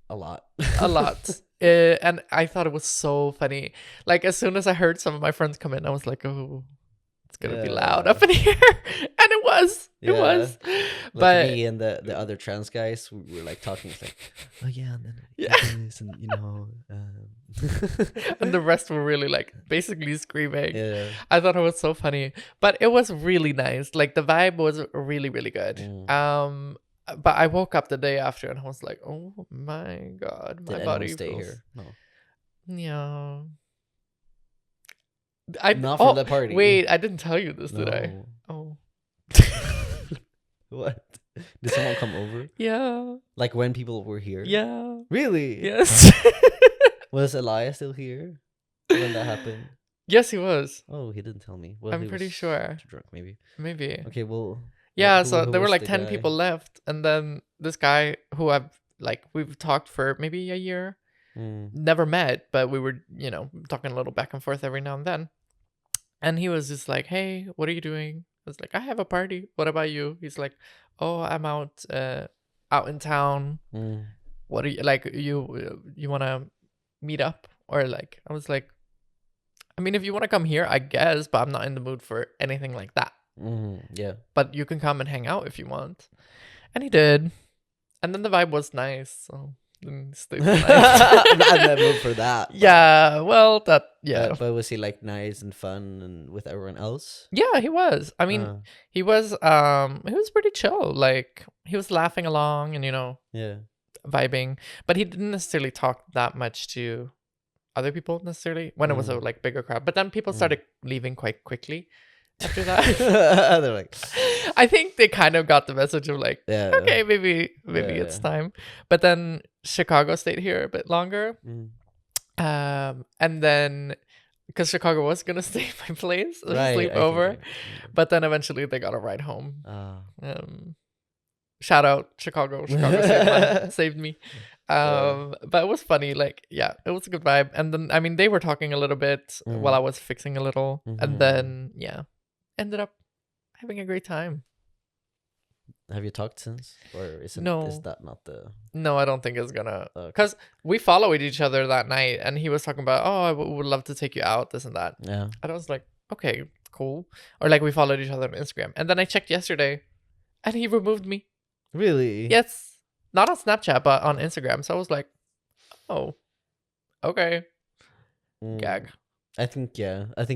[SPEAKER 2] a lot.
[SPEAKER 1] And I thought it was so funny. Like, as soon as I heard some of my friends come in, I was like, oh, it's going to be loud up in here. And it was. It was.
[SPEAKER 2] Like me and the other trans guys, we were like talking, it's like, oh yeah, and then this, and you know,
[SPEAKER 1] and the rest were really like basically screaming.
[SPEAKER 2] Yeah.
[SPEAKER 1] I thought it was so funny, but it was really nice. Like the vibe was really, really good. But I woke up the day after and I was like, oh my god, my body
[SPEAKER 2] stay
[SPEAKER 1] feels...
[SPEAKER 2] here. No.
[SPEAKER 1] Yeah.
[SPEAKER 2] Not from the party.
[SPEAKER 1] Wait, I didn't tell you this, did I? Oh.
[SPEAKER 2] What? Did someone come over?
[SPEAKER 1] Yeah.
[SPEAKER 2] Like when people were here?
[SPEAKER 1] Yeah.
[SPEAKER 2] Really?
[SPEAKER 1] Yes.
[SPEAKER 2] Was Elias still here when that happened?
[SPEAKER 1] Yes, he was.
[SPEAKER 2] Oh, he didn't tell me. Well,
[SPEAKER 1] I'm pretty sure.
[SPEAKER 2] Too drunk, maybe.
[SPEAKER 1] Maybe.
[SPEAKER 2] Okay, well.
[SPEAKER 1] Yeah,
[SPEAKER 2] who
[SPEAKER 1] so there were like
[SPEAKER 2] the
[SPEAKER 1] 10
[SPEAKER 2] guy?
[SPEAKER 1] people left, and then this guy who we've talked for maybe a year, never met, but we were, you know, talking a little back and forth every now and then. And he was just like, "Hey, what are you doing?" I was like, "I have a party. What about you?" He's like, "Oh, I'm out in town. What are you like? You want to meet up?" Or like, I was like, "I mean, if you want to come here, I guess, but I'm not in the mood for anything like that."
[SPEAKER 2] Yeah.
[SPEAKER 1] But you can come and hang out if you want. And he did. And then the vibe was nice, so then stayed the night.
[SPEAKER 2] I'm not in the mood for that.
[SPEAKER 1] Yeah, well, yeah.
[SPEAKER 2] But was he like nice and fun and with everyone else?
[SPEAKER 1] Yeah, he was. I mean, he was pretty chill. Like, he was laughing along and, you know, vibing. But he didn't necessarily talk that much to other people necessarily when it was a like bigger crowd. But then people started leaving quite quickly after that.
[SPEAKER 2] They're like,
[SPEAKER 1] I think they kind of got the message of like, okay, maybe it's time. But then Chicago stayed here a bit longer, And then because Chicago was gonna stay at my place,
[SPEAKER 2] Right,
[SPEAKER 1] sleep
[SPEAKER 2] I think
[SPEAKER 1] over,
[SPEAKER 2] you-
[SPEAKER 1] but then eventually they got a ride home.
[SPEAKER 2] uh,
[SPEAKER 1] Shout out Chicago. Chicago saved me. But it was funny. Like, yeah, it was a good vibe. And then, I mean, they were talking a little bit while I was fixing a little, and then, yeah, ended up having a great time.
[SPEAKER 2] have you talked since, or is
[SPEAKER 1] No.
[SPEAKER 2] that not the?
[SPEAKER 1] No, I don't think it's gonna,
[SPEAKER 2] Okay.
[SPEAKER 1] because we followed each other that night, and he was talking about, oh, I would love to take you out, this and that.
[SPEAKER 2] Yeah.
[SPEAKER 1] And I was like, okay, cool. Or like we followed each other on Instagram, and then I checked yesterday, and he removed me.
[SPEAKER 2] Really?
[SPEAKER 1] Yes, not on Snapchat, but on Instagram. So I was like, oh, okay. Gag.
[SPEAKER 2] I think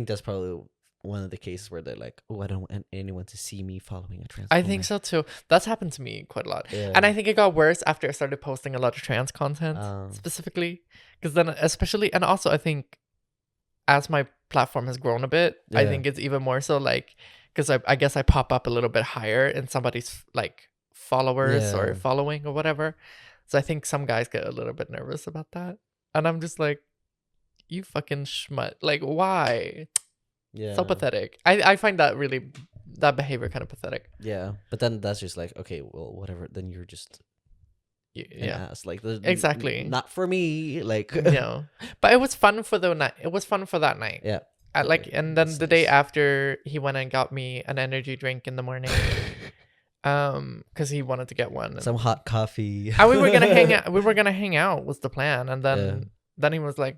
[SPEAKER 2] that's probably one of the cases where they're like, oh, I don't want anyone to see me following a trans
[SPEAKER 1] I
[SPEAKER 2] woman.
[SPEAKER 1] think so too. That's happened to me quite a lot.
[SPEAKER 2] Yeah.
[SPEAKER 1] And I think it got worse after I started posting a lot of trans content specifically. Because then, especially, and also I think as my platform has grown a bit, I think it's even more so like, because I guess I pop up a little bit higher in somebody's like followers or following or whatever. So I think some guys get a little bit nervous about that. And I'm just like, you fucking schmut. Like, why?
[SPEAKER 2] Yeah.
[SPEAKER 1] So pathetic. I find that behavior kind of pathetic.
[SPEAKER 2] Yeah. But then that's just like, okay, well, whatever. Then you're just an ass. Like,
[SPEAKER 1] Exactly.
[SPEAKER 2] Not for me. Like,
[SPEAKER 1] No. But it was fun for the night. It was fun for that night.
[SPEAKER 2] yeah.
[SPEAKER 1] And then
[SPEAKER 2] That's
[SPEAKER 1] the day
[SPEAKER 2] nice.
[SPEAKER 1] after, he went and got me an energy drink in the morning. Because he wanted to get one.
[SPEAKER 2] Some hot coffee.
[SPEAKER 1] And we were gonna hang out. We were gonna hang out was the plan. And then he was like,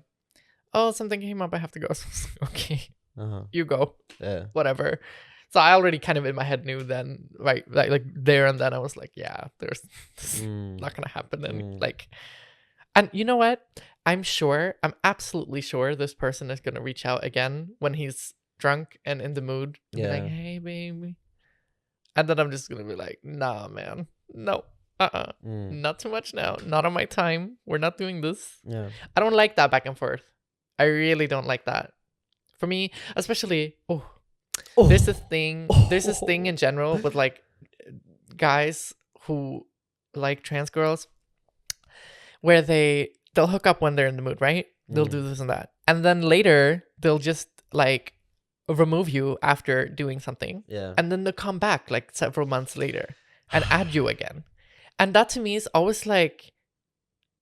[SPEAKER 1] "Oh, something came up. I have to go." So I was like, okay, you go.
[SPEAKER 2] Yeah.
[SPEAKER 1] Whatever. So I already kind of in my head knew then, right? Like there and then I was like, yeah, there's this is not gonna happen. And like, and you know what? I'm absolutely sure this person is gonna reach out again when he's drunk and in the mood. And be like, hey, baby. And then I'm just gonna be like, nah, man, no, not too much now. Not on my time. We're not doing this.
[SPEAKER 2] Yeah.
[SPEAKER 1] I don't like that back and forth. I really don't like that. For me, especially, there's this thing. There's this thing in general with like guys who like trans girls, where they'll hook up when they're in the mood, right? They'll do this and that, and then later they'll just like remove you after doing something, and then they'll come back like several months later and add you again, and that to me is always like,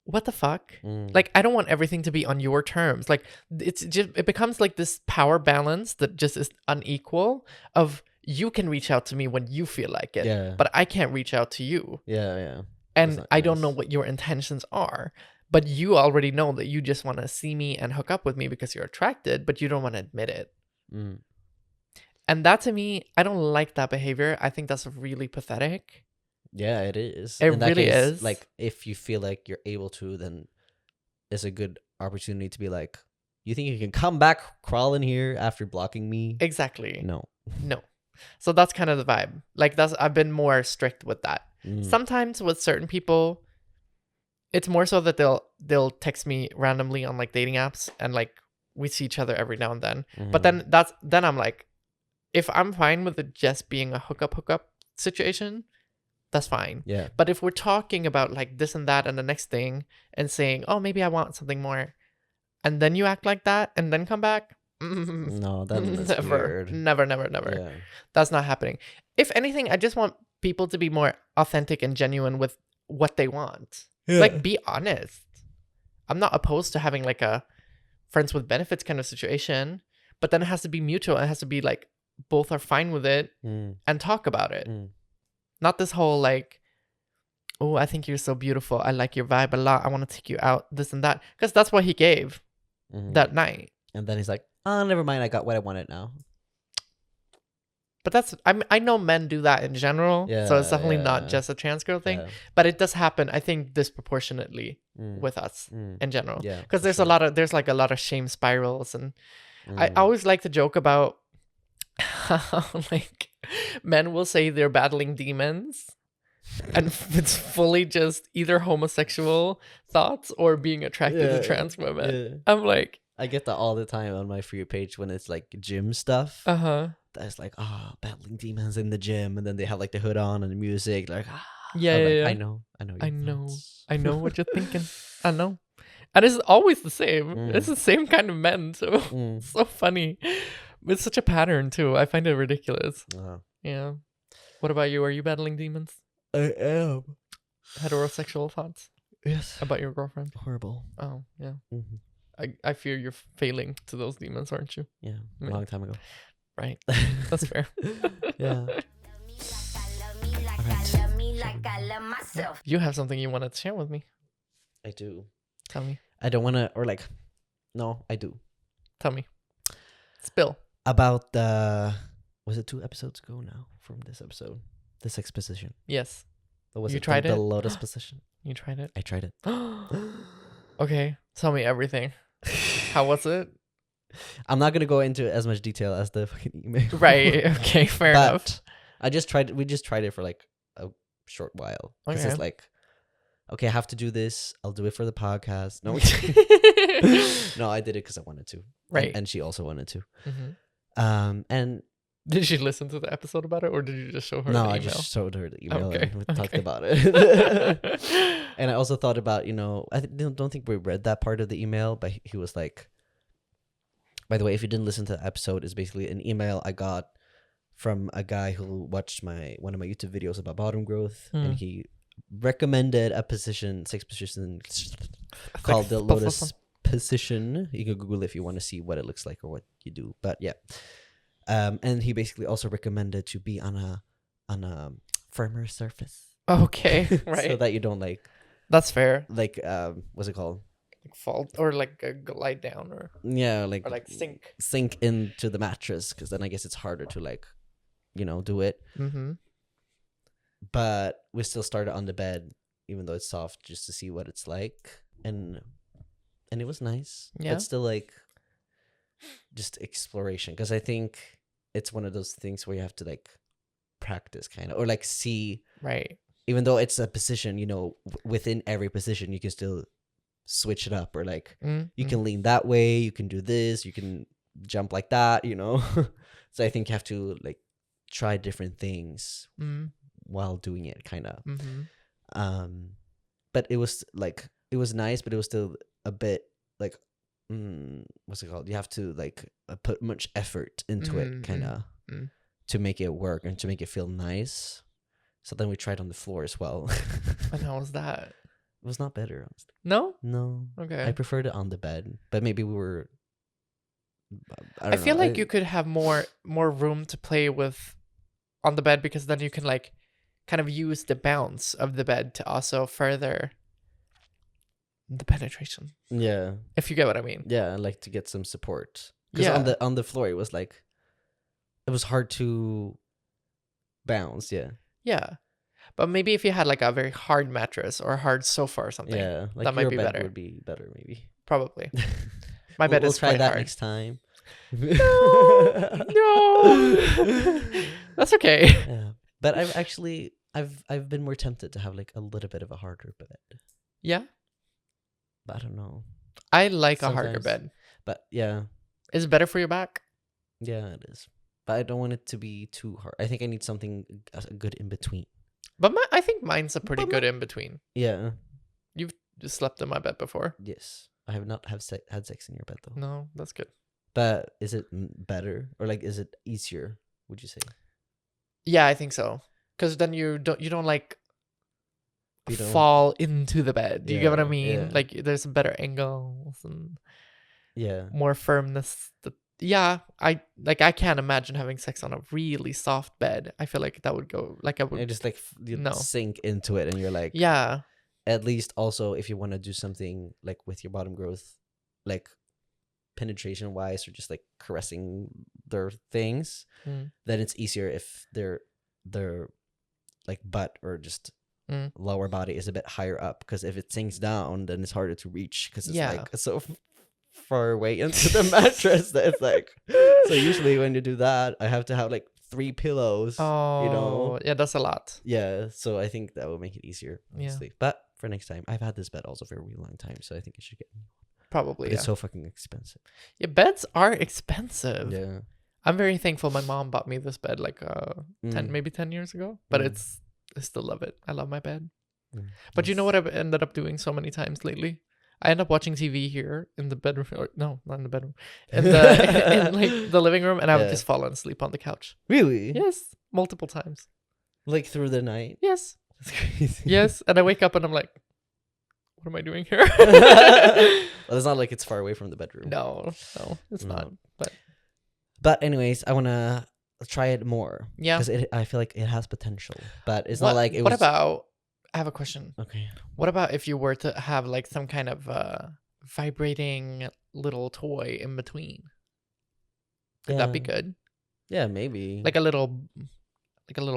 [SPEAKER 1] what the fuck? Like, I don't want everything to be on your terms. Like, it becomes like this power balance that just is unequal. Of you can reach out to me when you feel like it, but I can't reach out to you. And I don't know what your intentions are, but you already know that you just want to see me and hook up with me because you're attracted, but you don't want to admit it. And that to me, I don't like that behavior. I think that's really pathetic.
[SPEAKER 2] Yeah, it is.
[SPEAKER 1] It really is.
[SPEAKER 2] Like, if you feel like you're able to, then it's a good opportunity to be like, you think you can come back, crawl in here after blocking me?
[SPEAKER 1] Exactly.
[SPEAKER 2] No.
[SPEAKER 1] So that's kind of the vibe. Like, I've been more strict with that. Sometimes with certain people, it's more so that they'll text me randomly on like dating apps, and like we see each other every now and then. But then I'm like, if I'm fine with it just being a hookup situation, that's fine.
[SPEAKER 2] Yeah.
[SPEAKER 1] But if we're talking about like this and that and the next thing and saying, oh, maybe I want something more, and then you act like that and then come back,
[SPEAKER 2] no, that's
[SPEAKER 1] never,
[SPEAKER 2] weird.
[SPEAKER 1] never.
[SPEAKER 2] Yeah.
[SPEAKER 1] That's not happening. If anything, I just want people to be more authentic and genuine with what they want. Like, be honest. I'm not opposed to having like a friends with benefits kind of situation, but then it has to be mutual. It has to be like both are fine with it and talk about it. Not this whole like, oh, I think you're so beautiful. I like your vibe a lot. I want to take you out, this and that. Because that's what he gave that night.
[SPEAKER 2] And then he's like, oh, never mind. I got what I wanted now.
[SPEAKER 1] But I know men do that in general. So it's definitely not just a trans girl thing. But it does happen, I think, disproportionately with us in general. Because there's a lot of shame spirals. And I always like to joke about how like men will say they're battling demons, and it's fully just either homosexual thoughts or being attracted to trans women. I'm like,
[SPEAKER 2] I get that all the time on my For You page when it's like gym stuff. That's like, battling demons in the gym, and then they have like the hood on and the music, like,
[SPEAKER 1] yeah.
[SPEAKER 2] I know
[SPEAKER 1] I know what you're thinking. I know. And it's always the same. It's the same kind of men, so it's so funny. It's such a pattern too. I find it ridiculous. Yeah. What about you? Are you battling demons?
[SPEAKER 2] I am.
[SPEAKER 1] Heterosexual thoughts
[SPEAKER 2] Yes.
[SPEAKER 1] about your girlfriend?
[SPEAKER 2] Horrible.
[SPEAKER 1] Oh, yeah.
[SPEAKER 2] Mm-hmm.
[SPEAKER 1] I fear you're failing to those demons, aren't you?
[SPEAKER 2] Yeah. A
[SPEAKER 1] Yeah.
[SPEAKER 2] long time ago.
[SPEAKER 1] Right. That's fair.
[SPEAKER 2] Yeah.
[SPEAKER 1] You have something you wanted to share with me.
[SPEAKER 2] I do.
[SPEAKER 1] Tell me.
[SPEAKER 2] I don't want to, or like, no, I do.
[SPEAKER 1] Tell me. Spill.
[SPEAKER 2] About the, was it 2 episodes ago now from this episode? This exposition.
[SPEAKER 1] Yes.
[SPEAKER 2] Or was
[SPEAKER 1] You
[SPEAKER 2] it
[SPEAKER 1] tried
[SPEAKER 2] the
[SPEAKER 1] it?
[SPEAKER 2] Lotus position?
[SPEAKER 1] You tried it?
[SPEAKER 2] I tried it.
[SPEAKER 1] Okay. Tell me everything. How was it?
[SPEAKER 2] I'm not gonna go into as much detail as the fucking email.
[SPEAKER 1] Right. Okay. Fair
[SPEAKER 2] But
[SPEAKER 1] enough.
[SPEAKER 2] I just tried. We just tried it for like a short while. Because
[SPEAKER 1] Okay.
[SPEAKER 2] it's like, okay, I have to do this. I'll do it for the podcast. No, no, I did it because I wanted to.
[SPEAKER 1] Right.
[SPEAKER 2] And she also wanted to.
[SPEAKER 1] Mhm.
[SPEAKER 2] And
[SPEAKER 1] Did she listen to the episode about it, or did you just show her
[SPEAKER 2] no,
[SPEAKER 1] the
[SPEAKER 2] I
[SPEAKER 1] email?
[SPEAKER 2] just showed her the email
[SPEAKER 1] Okay,
[SPEAKER 2] and we talked
[SPEAKER 1] okay.
[SPEAKER 2] about it. And I also thought about, don't think we read that part of the email, but he was like, by the way, if you didn't listen to the episode, it's basically an email I got from a guy who watched one of my YouTube videos about bottom growth, and he recommended a position, sex position called the Lotus position. You can Google it if you want to see what it looks like or what you do. But yeah. And he basically also recommended to be on a firmer surface.
[SPEAKER 1] Okay. Right.
[SPEAKER 2] So that you don't
[SPEAKER 1] That's fair.
[SPEAKER 2] What's it called?
[SPEAKER 1] Like fall or like glide down or
[SPEAKER 2] Yeah,
[SPEAKER 1] or like sink.
[SPEAKER 2] sink into the mattress, because then I guess it's harder to do it.
[SPEAKER 1] Mm-hmm.
[SPEAKER 2] But we still started on the bed, even though it's soft, just to see what it's like, and it was nice.
[SPEAKER 1] Yeah.
[SPEAKER 2] But still just exploration, because I think it's one of those things where you have to practice kind of, or see,
[SPEAKER 1] Right.
[SPEAKER 2] even though it's a position, within every position you can still switch it up, or you can lean that way, you can do this, you can jump like that, So I think you have to try different things while doing it, kind of.
[SPEAKER 1] Mm-hmm.
[SPEAKER 2] But it was it was nice, but it was still a bit what's it called? You have to put much effort into it, kind of, to make it work and to make it feel nice. So then we tried on the floor as well.
[SPEAKER 1] And how was that?
[SPEAKER 2] It was not better, honestly.
[SPEAKER 1] No?
[SPEAKER 2] No.
[SPEAKER 1] Okay.
[SPEAKER 2] I preferred it on the bed, but maybe we were.
[SPEAKER 1] I feel like you could have more room to play with on the bed, because then you can kind of use the bounce of the bed to also further the penetration.
[SPEAKER 2] Yeah.
[SPEAKER 1] If you get what I mean.
[SPEAKER 2] Yeah, to get some support. Because on the floor it was it was hard to bounce. Yeah.
[SPEAKER 1] Yeah. But maybe if you had a very hard mattress or a hard sofa or something.
[SPEAKER 2] Yeah,
[SPEAKER 1] that might
[SPEAKER 2] your
[SPEAKER 1] be
[SPEAKER 2] bed
[SPEAKER 1] better.
[SPEAKER 2] would be better, maybe.
[SPEAKER 1] Probably. My bed
[SPEAKER 2] we'll
[SPEAKER 1] is
[SPEAKER 2] try
[SPEAKER 1] quite
[SPEAKER 2] that
[SPEAKER 1] hard.
[SPEAKER 2] next time.
[SPEAKER 1] No. That's okay.
[SPEAKER 2] Yeah. But I've been more tempted to have a little bit of a harder bed.
[SPEAKER 1] Yeah.
[SPEAKER 2] But I don't know.
[SPEAKER 1] I like a harder
[SPEAKER 2] Sometimes.
[SPEAKER 1] bed.
[SPEAKER 2] But yeah.
[SPEAKER 1] Is it better for your back?
[SPEAKER 2] Yeah, it is. But I don't want it to be too hard. I think I need something good in between.
[SPEAKER 1] But I think mine's a pretty good in between.
[SPEAKER 2] Yeah.
[SPEAKER 1] You've just slept in my bed before.
[SPEAKER 2] Yes. I have not had sex in your bed though.
[SPEAKER 1] No, that's good.
[SPEAKER 2] But is it better, or is it easier, would you say?
[SPEAKER 1] Yeah, I think so. Because then you don't
[SPEAKER 2] You don't-
[SPEAKER 1] fall into the bed. Do you get what I
[SPEAKER 2] Yeah,
[SPEAKER 1] mean?
[SPEAKER 2] yeah.
[SPEAKER 1] There's better angles and
[SPEAKER 2] Yeah.
[SPEAKER 1] more firmness. Yeah, I can't imagine having sex on a really soft bed. I feel like that would go I would.
[SPEAKER 2] You just you
[SPEAKER 1] No.
[SPEAKER 2] sink into it, and you're
[SPEAKER 1] Yeah.
[SPEAKER 2] At least also if you want to do something with your bottom growth, penetration wise, or just caressing their things, then it's easier if their butt or just lower body is a bit higher up, because if it sinks down, then it's harder to reach, because it's so far away into the mattress that it's so usually when you do that, I have to have 3 pillows.
[SPEAKER 1] Oh, yeah, that's a lot.
[SPEAKER 2] Yeah, so I think that will make it easier,
[SPEAKER 1] Yeah.
[SPEAKER 2] honestly. But for next time, I've had this bed also for a really long time, so I think I should get.
[SPEAKER 1] Probably.
[SPEAKER 2] But it's so fucking expensive.
[SPEAKER 1] Yeah, beds are expensive.
[SPEAKER 2] Yeah.
[SPEAKER 1] I'm very thankful my mom bought me this bed 10 years ago, but
[SPEAKER 2] Mm.
[SPEAKER 1] I still love it. I love my bed.
[SPEAKER 2] Mm.
[SPEAKER 1] But you know what I've ended up doing so many times lately? I end up watching TV here in the bedroom. Or, no, not in the bedroom. In the in like the living room, and I would just fall asleep on the couch.
[SPEAKER 2] Really?
[SPEAKER 1] Yes, multiple times.
[SPEAKER 2] Like through the night?
[SPEAKER 1] Yes,
[SPEAKER 2] That's crazy.
[SPEAKER 1] yes. And I wake up and I'm like, what am I doing here?
[SPEAKER 2] Well, it's not like it's far away from the bedroom.
[SPEAKER 1] No, it's not.
[SPEAKER 2] But anyways, I want to try it more.
[SPEAKER 1] Yeah.
[SPEAKER 2] Because I feel like it has potential. But it's not like it
[SPEAKER 1] What
[SPEAKER 2] was...
[SPEAKER 1] about... I have a question.
[SPEAKER 2] Okay.
[SPEAKER 1] What about if you were to have like some kind of vibrating little toy in between? Could that be good?
[SPEAKER 2] Yeah, maybe.
[SPEAKER 1] Like a little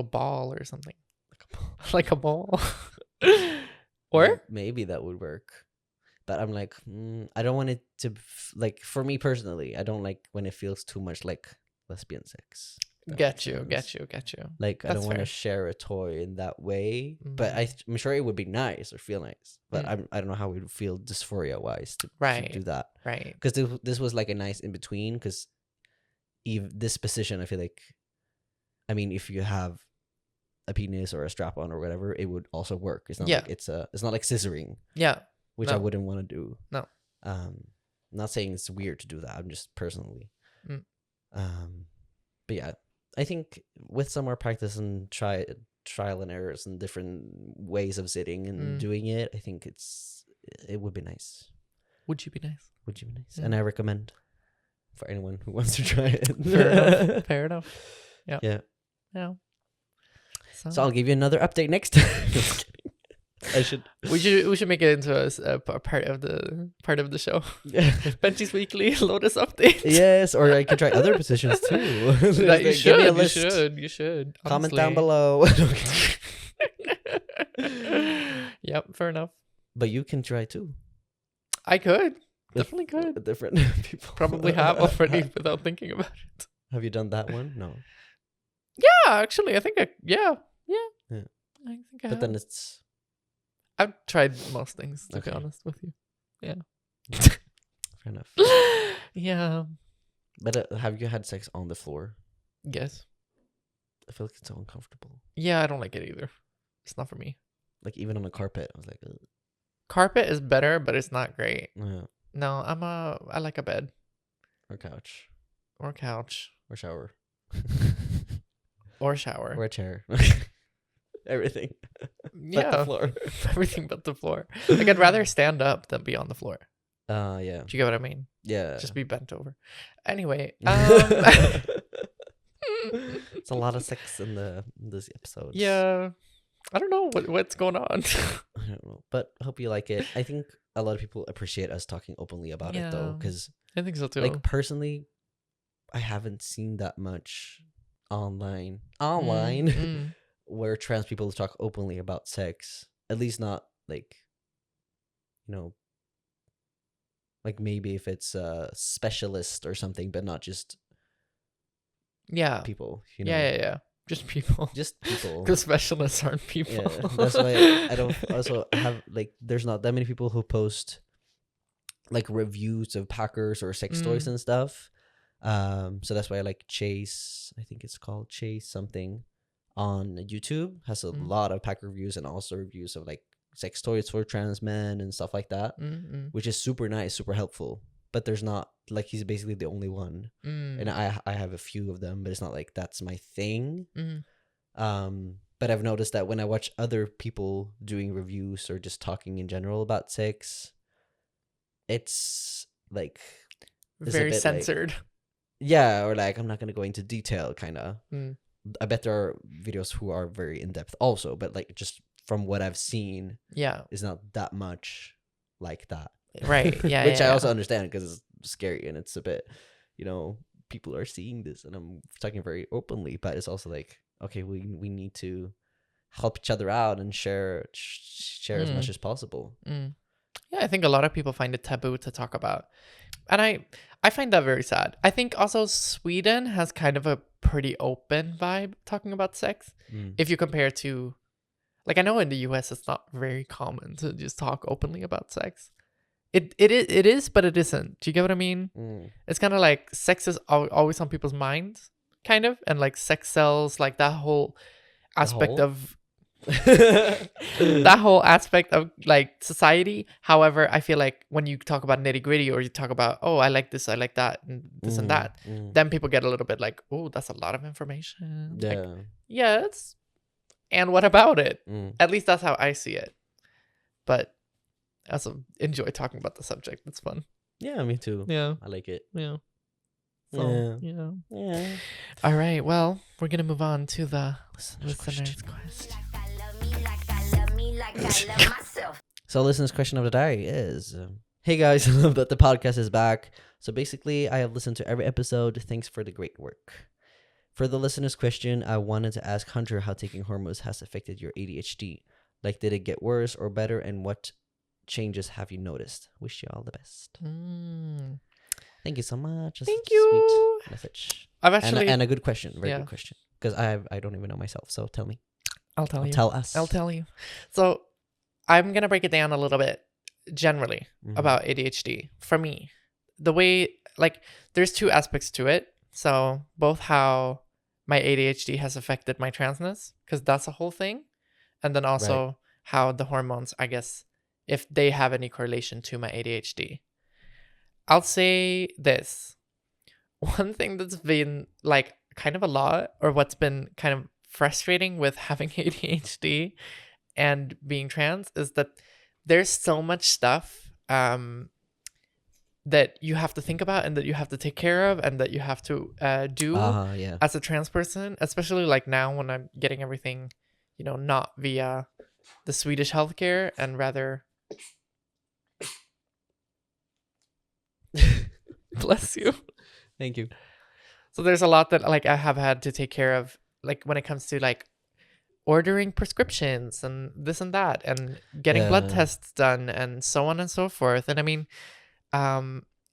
[SPEAKER 1] ball or something. Like a ball. Or
[SPEAKER 2] maybe that would work. But I'm like, I don't want it to like, for me personally, I don't like when it feels too much like lesbian sex.
[SPEAKER 1] Get you.
[SPEAKER 2] Like,
[SPEAKER 1] That's
[SPEAKER 2] I don't want
[SPEAKER 1] fair.
[SPEAKER 2] to share a toy in that way, but I'm sure it would be nice or feel nice. But I don't know how it would feel dysphoria wise to do that.
[SPEAKER 1] Right.
[SPEAKER 2] Because this was like a nice in between. Because this position, I feel like, I mean, if you have a penis or a strap on or whatever, it would also work. It's not like it's not like scissoring.
[SPEAKER 1] Yeah.
[SPEAKER 2] Which I wouldn't want to do.
[SPEAKER 1] No.
[SPEAKER 2] I'm not saying it's weird to do that. I'm just personally. But yeah, I think with some more practice and trial and errors and different ways of sitting and doing it, I think it would be nice.
[SPEAKER 1] Would you be nice?
[SPEAKER 2] Would you be nice? And I recommend for anyone who wants to try it.
[SPEAKER 1] Fair enough. Yeah.
[SPEAKER 2] Yeah. So I'll give you another update next time. Just kidding. I should. We
[SPEAKER 1] should make it into a part of the show. Benji's weekly Lotus update.
[SPEAKER 2] Yes, or I could try other positions too.
[SPEAKER 1] You should.
[SPEAKER 2] Comment down below.
[SPEAKER 1] Yep, fair enough.
[SPEAKER 2] But you can try too.
[SPEAKER 1] I could. Definitely could.
[SPEAKER 2] Different people.
[SPEAKER 1] Probably have already without thinking about it.
[SPEAKER 2] Have you done that one? No.
[SPEAKER 1] Yeah, actually, I think yeah. I think I have.
[SPEAKER 2] But then it's...
[SPEAKER 1] I've tried most things, to be honest with you. Yeah.
[SPEAKER 2] Fair enough.
[SPEAKER 1] Yeah.
[SPEAKER 2] But have you had sex on the floor?
[SPEAKER 1] Yes.
[SPEAKER 2] I feel like it's so uncomfortable.
[SPEAKER 1] Yeah, I don't like it either. It's not for me.
[SPEAKER 2] Like even on a carpet, I was like... Ugh.
[SPEAKER 1] Carpet is better, but it's not great.
[SPEAKER 2] Yeah.
[SPEAKER 1] No, I like a bed.
[SPEAKER 2] Or couch.
[SPEAKER 1] Or couch.
[SPEAKER 2] Or shower.
[SPEAKER 1] Or shower.
[SPEAKER 2] Or a chair. Everything.
[SPEAKER 1] Yeah.
[SPEAKER 2] But the floor.
[SPEAKER 1] Everything but the floor. Like, I'd rather stand up than be on the floor.
[SPEAKER 2] Yeah.
[SPEAKER 1] Do you get what I mean?
[SPEAKER 2] Yeah.
[SPEAKER 1] Just be bent over. Anyway.
[SPEAKER 2] It's a lot of sex in this episode.
[SPEAKER 1] Yeah. I don't know what's going on.
[SPEAKER 2] I don't know. But I hope you like it. I think a lot of people appreciate us talking openly about it, though. Because
[SPEAKER 1] I think so, too.
[SPEAKER 2] Like, personally, I haven't seen that much online where trans people talk openly about sex. At least not like, like maybe if it's a specialist or something, but not just people.
[SPEAKER 1] Yeah. Just people.
[SPEAKER 2] Just people.
[SPEAKER 1] Because specialists aren't people.
[SPEAKER 2] Yeah, that's why I don't also have like. There's not that many people who post like reviews of packers or sex toys and stuff. So that's why I like Chase. I think it's called Chase something on YouTube. Has a lot of pack reviews and also reviews of like sex toys for trans men and stuff like that, which is super nice, super helpful. But there's not like he's basically the only one, and I have a few of them, but it's not like that's my thing. But I've noticed that when I watch other people doing reviews or just talking in general about sex, it's like
[SPEAKER 1] very censored.
[SPEAKER 2] Like, yeah, or like I'm not gonna go into detail, kind of. I bet there are videos who are very in depth also, but like just from what I've seen, it's not that much like that.
[SPEAKER 1] Right. Yeah.
[SPEAKER 2] Which I also understand because it's scary and it's a bit, people are seeing this and I'm talking very openly, but it's also like, okay, we need to help each other out and share as much as possible.
[SPEAKER 1] Yeah, I think a lot of people find it taboo to talk about. And I find that very sad. I think also Sweden has kind of a pretty open vibe talking about sex. If you compare to, like, I know in the US it's not very common to just talk openly about sex. It is, but it isn't. Do you get what I mean? It's kind of like sex is always on people's minds, kind of, and like sex sells, like that whole aspect of that whole aspect of like society. However, I feel like when you talk about nitty gritty, or you talk about, oh, I like this, I like that, and this and that, then people get a little bit like, oh, that's a lot of information.
[SPEAKER 2] Yeah.
[SPEAKER 1] Like, yes. And what about it? At least that's how I see it. But I also enjoy talking about the subject. It's fun.
[SPEAKER 2] Yeah, me too.
[SPEAKER 1] Yeah.
[SPEAKER 2] I like it.
[SPEAKER 1] Yeah. So,
[SPEAKER 2] Yeah.
[SPEAKER 1] All right. Well, we're going to move on to the listener's question.
[SPEAKER 2] So, listener's question of the day is, hey guys, I love that the podcast is back. So basically, I have listened to every episode. Thanks for the great work. For the listener's question, I wanted to ask Hunter how taking hormones has affected your ADHD. Like, did it get worse or better? And what changes have you noticed? Wish you all the best. Thank you so much. That's
[SPEAKER 1] Thank
[SPEAKER 2] such a
[SPEAKER 1] you.
[SPEAKER 2] Sweet message.
[SPEAKER 1] I've actually...
[SPEAKER 2] And a good question. Very good question. Because I don't even know myself. So tell me.
[SPEAKER 1] I'll tell you.
[SPEAKER 2] Tell us.
[SPEAKER 1] I'll tell you. So I'm going to break it down a little bit generally about ADHD. For me, the way, like, there's two aspects to it. So both how my ADHD has affected my transness, because that's a whole thing. And then also how the hormones, I guess, if they have any correlation to my ADHD. I'll say this. One thing that's been like kind of a lot, or what's been kind of frustrating with having ADHD and being trans, is that there's so much stuff that you have to think about and that you have to take care of and that you have to do as a trans person, especially like now when I'm getting everything, not via the Swedish healthcare and rather... Bless you.
[SPEAKER 2] Thank you.
[SPEAKER 1] So there's a lot that like I have had to take care of, like when it comes to like ordering prescriptions and this and that and getting blood tests done and so on and so forth. And I mean,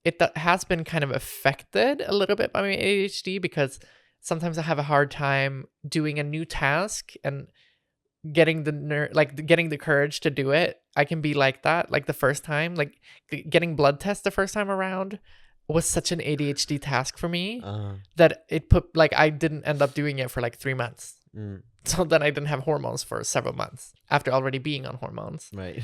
[SPEAKER 1] it has been kind of affected a little bit by my ADHD, because sometimes I have a hard time doing a new task and getting the courage to do it. I can be like that, like the first time, like getting blood tests the first time around was such an ADHD task for me that it put, like, I didn't end up doing it for like 3 months. So then I didn't have hormones for several months after already being on hormones.
[SPEAKER 2] Right.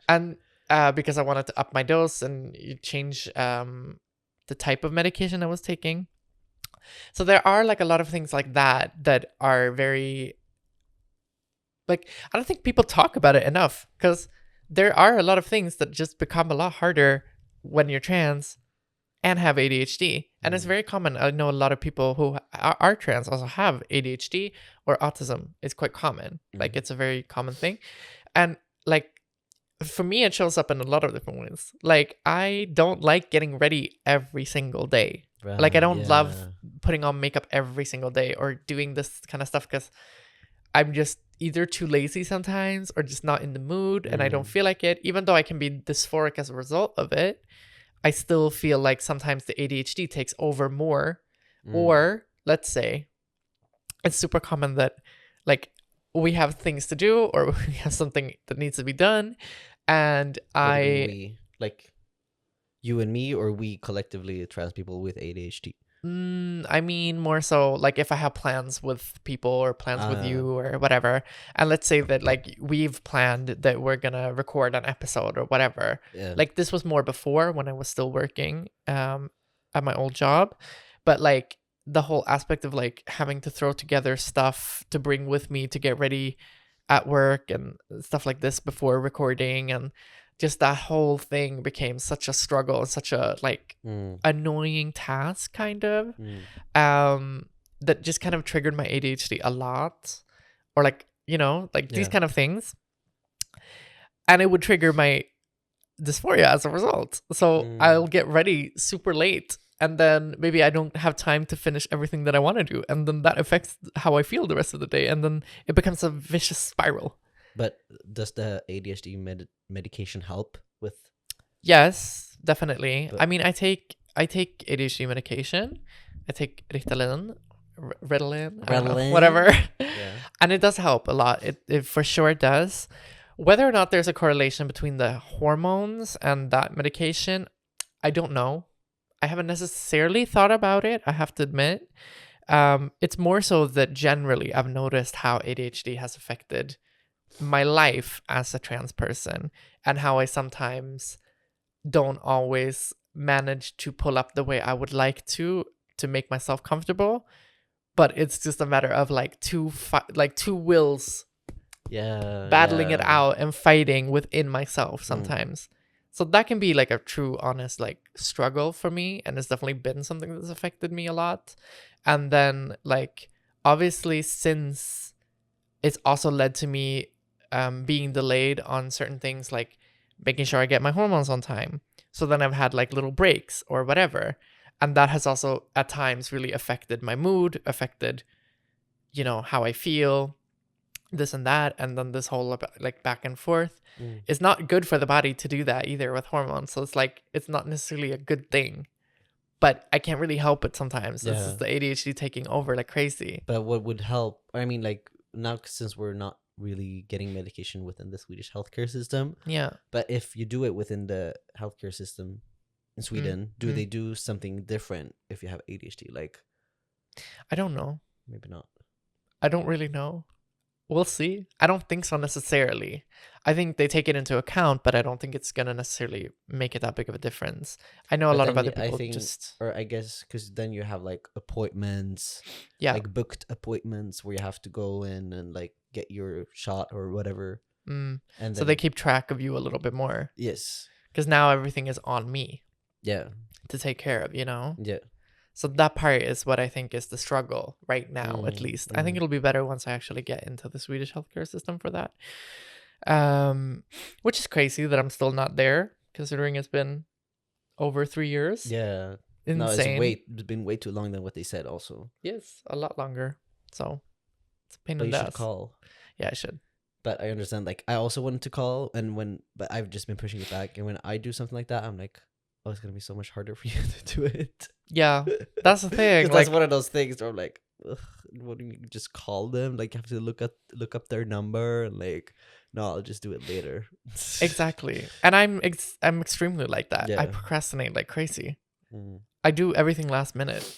[SPEAKER 1] And because I wanted to up my dose and change the type of medication I was taking. So there are like a lot of things like that are very, like, I don't think people talk about it enough, because there are a lot of things that just become a lot harder when you're trans and have ADHD. And it's very common. I know a lot of people who are trans also have ADHD or autism. It's quite common. Like, it's a very common thing. And like, for me, it shows up in a lot of different ways. Like, I don't like getting ready every single day. Like, I don't love putting on makeup every single day or doing this kind of stuff, because I'm just either too lazy sometimes or just not in the mood and I don't feel like it. Even though I can be dysphoric as a result of it, I still feel like sometimes the ADHD takes over more. Or let's say it's super common that like we have things to do or we have something that needs to be done. And
[SPEAKER 2] we, like you and me, or we collectively trans people with ADHD?
[SPEAKER 1] I mean, more so like if I have plans with people or plans with you or whatever, and let's say that like we've planned that we're gonna record an episode or whatever. Like, this was more before when I was still working at my old job, but like the whole aspect of like having to throw together stuff to bring with me to get ready at work and stuff like this before recording, and just that whole thing became such a struggle and such a like annoying task kind of that just kind of triggered my ADHD a lot, or like, like these kind of things, and it would trigger my dysphoria as a result. So I'll get ready super late and then maybe I don't have time to finish everything that I want to do, and then that affects how I feel the rest of the day, and then it becomes a vicious spiral.
[SPEAKER 2] But does the ADHD medication help with?
[SPEAKER 1] Yes, definitely. But I mean, I take ADHD medication. I take Ritalin, whatever. And it does help a lot. It for sure does. Whether or not there's a correlation between the hormones and that medication, I don't know. I haven't necessarily thought about it, I have to admit. It's more so that generally I've noticed how ADHD has affected my life as a trans person and how I sometimes don't always manage to pull up the way I would like to make myself comfortable, but it's just a matter of like two wills battling it out and fighting within myself sometimes. So that can be like a true honest like struggle for me, and it's definitely been something that's affected me a lot. And then like obviously since it's also led to me being delayed on certain things, like making sure I get my hormones on time. So then I've had like little breaks or whatever. And that has also at times really affected my mood, affected, you know, how I feel, this and that. And then this whole like back and forth is not good for the body to do that either with hormones. So it's like, it's not necessarily a good thing, but I can't really help it sometimes. This is the ADHD taking over like crazy.
[SPEAKER 2] But what would help, I mean, like now since we're not really getting medication within the Swedish healthcare system.
[SPEAKER 1] Yeah.
[SPEAKER 2] But if you do it within the healthcare system in Sweden, do they do something different if you have ADHD? Like,
[SPEAKER 1] I don't know.
[SPEAKER 2] Maybe not.
[SPEAKER 1] I don't really know. We'll see. I don't think so necessarily. I think they take it into account, but I don't think it's gonna necessarily make it that big of a difference. I know a lot of other people
[SPEAKER 2] or I guess because then you have like appointments, like booked appointments where you have to go in and like get your shot or whatever.
[SPEAKER 1] And so they keep track of you a little bit more.
[SPEAKER 2] Yes.
[SPEAKER 1] Because now everything is on me.
[SPEAKER 2] Yeah.
[SPEAKER 1] To take care of, you know?
[SPEAKER 2] Yeah.
[SPEAKER 1] So that part is what I think is the struggle right now, at least. I think it'll be better once I actually get into the Swedish healthcare system for that. Which is crazy that I'm still not there, considering it's been over 3 years.
[SPEAKER 2] Yeah.
[SPEAKER 1] Insane.
[SPEAKER 2] No, it's been way too long than what they said also.
[SPEAKER 1] Yes, a lot longer. So it's a pain
[SPEAKER 2] in the ass. But you should call.
[SPEAKER 1] Yeah, I should.
[SPEAKER 2] But I understand, like, I also wanted to call, but I've just been pushing it back. And when I do something like that, I'm like, oh, it's going to be so much harder for you to do it.
[SPEAKER 1] Yeah, that's the thing.
[SPEAKER 2] Like, that's one of those things where I'm like, what do you just call them? Like, you have to look up their number and like, no, I'll just do it later.
[SPEAKER 1] Exactly. And I'm extremely like that. Yeah. I procrastinate like crazy. I do everything last minute.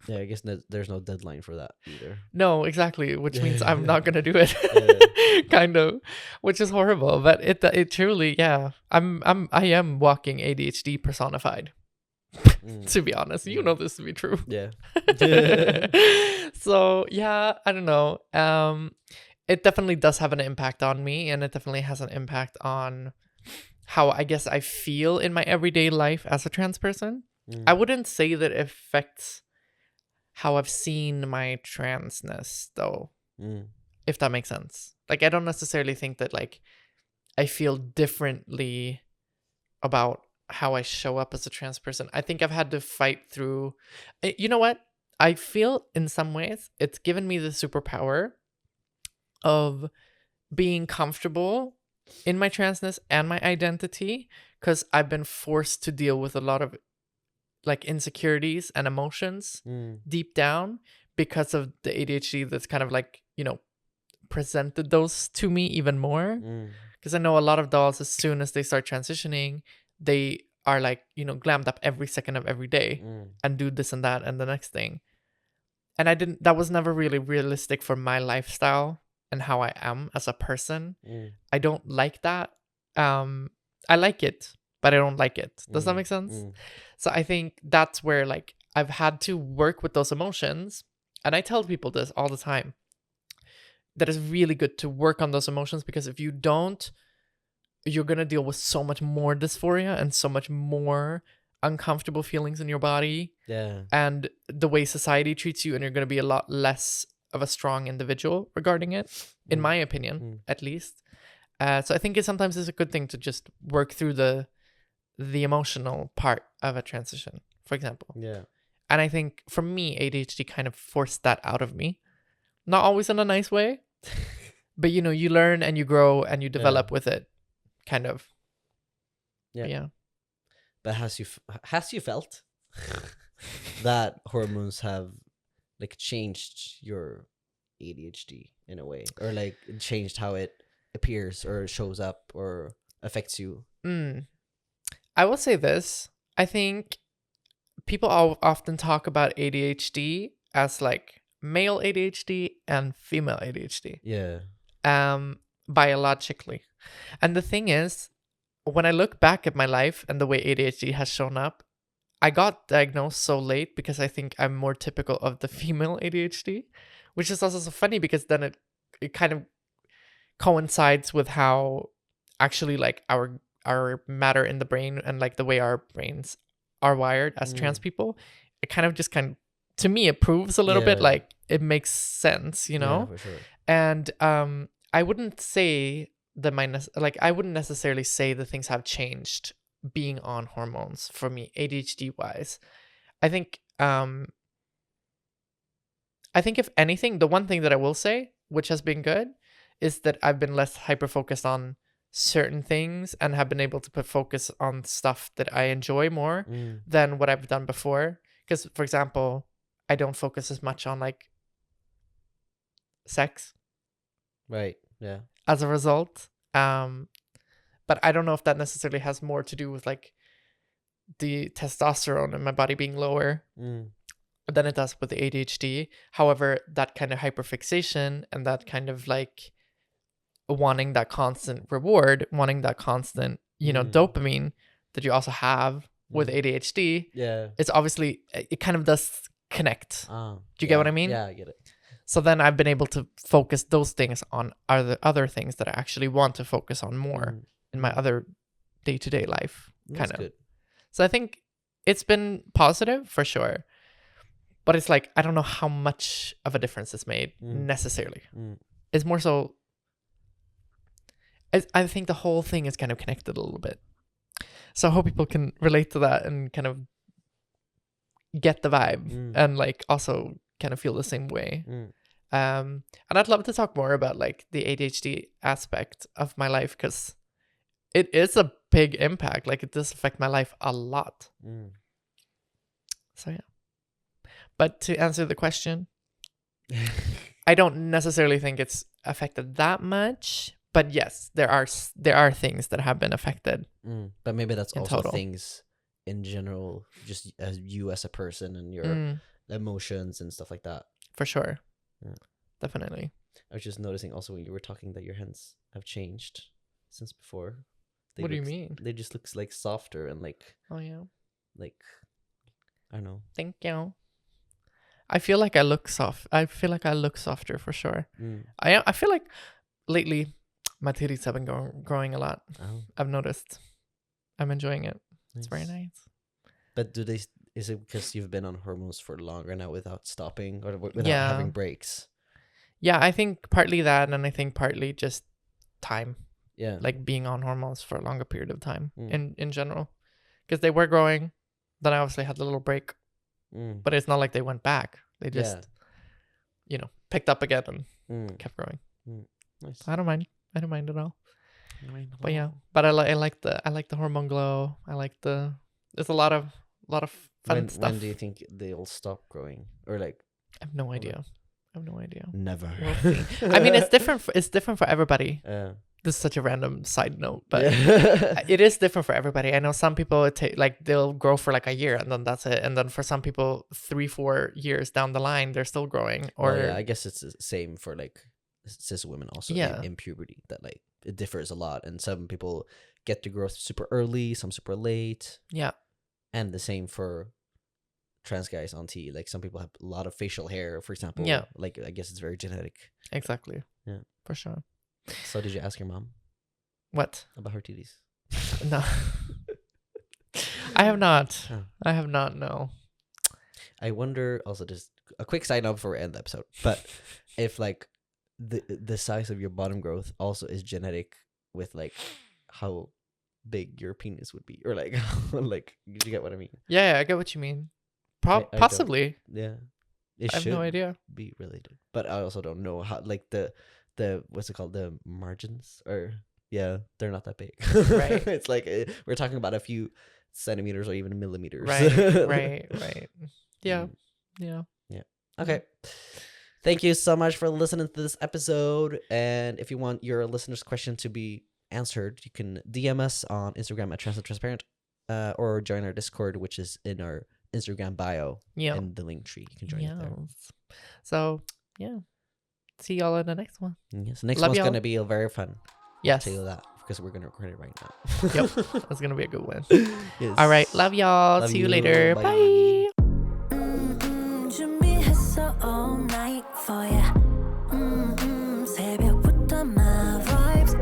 [SPEAKER 2] Yeah, I guess there's no deadline for that either.
[SPEAKER 1] No, exactly, which means I'm not gonna do it. Kind of, which is horrible. But it truly, yeah, I am walking ADHD personified. To be honest, you know this to be true.
[SPEAKER 2] Yeah.
[SPEAKER 1] So yeah, I don't know. It definitely does have an impact on me, and it definitely has an impact on how I guess I feel in my everyday life as a trans person. I wouldn't say that it affects how I've seen my transness, though, if that makes sense. Like, I don't necessarily think that, like, I feel differently about how I show up as a trans person. I think I've had to fight through... You know what? I feel in some ways it's given me the superpower of being comfortable in my transness and my identity, because I've been forced to deal with a lot of like insecurities and emotions deep down because of the ADHD that's kind of like, you know, presented those to me even more. Because I know a lot of dolls, as soon as they start transitioning, they are like, you know, glammed up every second of every day and do this and that and the next thing. And that was never really realistic for my lifestyle and how I am as a person. I don't like that. I like it, but I don't like it. Does that make sense? So I think that's where like I've had to work with those emotions. And I tell people this all the time, that it's really good to work on those emotions, because if you don't, you're going to deal with so much more dysphoria and so much more uncomfortable feelings in your body.
[SPEAKER 2] Yeah.
[SPEAKER 1] And the way society treats you, and you're going to be a lot less of a strong individual regarding it, in my opinion, at least. So I think sometimes it's a good thing to just work through the emotional part of a transition, for example.
[SPEAKER 2] Yeah.
[SPEAKER 1] And I think for me, ADHD kind of forced that out of me. Not always in a nice way, but you know, you learn and you grow and you develop with it, kind of.
[SPEAKER 2] Yeah.
[SPEAKER 1] Yeah.
[SPEAKER 2] But has you felt that hormones have like changed your ADHD in a way, or like changed how it appears or shows up or affects you?
[SPEAKER 1] I will say this. I think people often talk about ADHD as like male ADHD and female ADHD.
[SPEAKER 2] Yeah.
[SPEAKER 1] biologically. And the thing is, when I look back at my life and the way ADHD has shown up, I got diagnosed so late because I think I'm more typical of the female ADHD, which is also so funny because then it kind of coincides with how actually like our matter in the brain and like the way our brains are wired as trans people, it kind of to me it proves a little bit like it makes sense, you know.
[SPEAKER 2] Yeah, for sure.
[SPEAKER 1] And I wouldn't say that I wouldn't necessarily say the things have changed being on hormones for me ADHD wise. I think if anything, the one thing that I will say, which has been good, is that I've been less hyper focused on certain things and have been able to put focus on stuff that I enjoy more than what I've done before. Because, for example, I don't focus as much on like sex.
[SPEAKER 2] Right. Yeah.
[SPEAKER 1] As a result. But I don't know if that necessarily has more to do with like the testosterone in my body being lower than it does with the ADHD. However, that kind of hyperfixation and that kind of like wanting that constant reward, wanting that constant, you know, dopamine that you also have with ADHD.
[SPEAKER 2] Yeah.
[SPEAKER 1] It's obviously, it kind of does connect. Do you get what I mean?
[SPEAKER 2] Yeah, I get it.
[SPEAKER 1] So then I've been able to focus those things on other things that I actually want to focus on more in my other day-to-day life.
[SPEAKER 2] That's good.
[SPEAKER 1] So I think it's been positive for sure. But it's like, I don't know how much of a difference it's made necessarily. It's more so, I think the whole thing is kind of connected a little bit. So I hope people can relate to that and kind of get the vibe and like also kind of feel the same way. And I'd love to talk more about like the ADHD aspect of my life because it is a big impact. Like it does affect my life a lot. So yeah. But to answer the question, I don't necessarily think it's affected that much. But yes, there are things that have been affected.
[SPEAKER 2] But maybe that's also
[SPEAKER 1] total.
[SPEAKER 2] Things in general, just as you as a person and your emotions and stuff like that.
[SPEAKER 1] For sure.
[SPEAKER 2] Yeah.
[SPEAKER 1] Definitely.
[SPEAKER 2] I was just noticing also when you were talking that your hands have changed since before.
[SPEAKER 1] What do you mean?
[SPEAKER 2] They just look like softer and like...
[SPEAKER 1] Oh, yeah.
[SPEAKER 2] Like, I don't know.
[SPEAKER 1] Thank you. I feel like I look soft. I feel like I look softer for sure. I feel like lately my titties have been growing a lot.
[SPEAKER 2] Oh.
[SPEAKER 1] I've noticed. I'm enjoying it.
[SPEAKER 2] Nice.
[SPEAKER 1] It's very nice.
[SPEAKER 2] But is it because you've been on hormones for longer now without stopping or without having breaks?
[SPEAKER 1] Yeah, I think partly that, and I think partly just time.
[SPEAKER 2] Yeah.
[SPEAKER 1] Like being on hormones for a longer period of time in general. Because they were growing. Then I obviously had a little break. But it's not like they went back. They just, picked up again and kept growing.
[SPEAKER 2] Nice.
[SPEAKER 1] I don't mind. I don't mind at all. But yeah, but I like the hormone glow. There's a lot of fun stuff.
[SPEAKER 2] When do you think they'll stop growing? Or like,
[SPEAKER 1] I have no idea.
[SPEAKER 2] Never.
[SPEAKER 1] We'll see. I mean, it's different. It's different for everybody.
[SPEAKER 2] Yeah.
[SPEAKER 1] This is such a random side note, but it is different for everybody. I know some people they'll grow for like a year and then that's it. And then for some people, 3-4 years down the line, they're still growing. Or
[SPEAKER 2] yeah, I guess it's the same for like cis women also in puberty, that like it differs a lot. And some people get to growth super early, some super late.
[SPEAKER 1] Yeah.
[SPEAKER 2] And the same for trans guys on T. Like some people have a lot of facial hair, for example.
[SPEAKER 1] Yeah.
[SPEAKER 2] Like I guess it's very genetic.
[SPEAKER 1] Exactly.
[SPEAKER 2] Yeah.
[SPEAKER 1] For sure.
[SPEAKER 2] So did you ask your mom?
[SPEAKER 1] What?
[SPEAKER 2] About her titties?
[SPEAKER 1] No. I have not. Oh. I have not, no.
[SPEAKER 2] I wonder, also just a quick side note before we end the episode, but if like the size of your bottom growth also is genetic with like how big your penis would be, or like like, you get what I mean?
[SPEAKER 1] Yeah, I get what you mean. Possibly.
[SPEAKER 2] Yeah.
[SPEAKER 1] I have no idea.
[SPEAKER 2] Be related. But I also don't know how, like the what's it called, the margins, or they're not that big. Right. It's like we're talking about a few centimeters or even millimeters.
[SPEAKER 1] Right. Yeah.
[SPEAKER 2] Okay. Thank you so much for listening to this episode. And if you want your listeners' question to be answered, you can DM us on Instagram at transparent, or join our Discord, which is in our Instagram bio in the link tree. You can join it there.
[SPEAKER 1] So yeah. see y'all in the next one.
[SPEAKER 2] Yes, next
[SPEAKER 1] Love
[SPEAKER 2] one's
[SPEAKER 1] y'all.
[SPEAKER 2] gonna be very fun.
[SPEAKER 1] Yes.
[SPEAKER 2] I'll tell you that because we're gonna record it right now.
[SPEAKER 1] Yep. That's gonna be a good one.
[SPEAKER 2] Yes.
[SPEAKER 1] All right. Love y'all.
[SPEAKER 2] Love
[SPEAKER 1] See you
[SPEAKER 2] you.
[SPEAKER 1] later.
[SPEAKER 2] Bye.
[SPEAKER 1] Bye.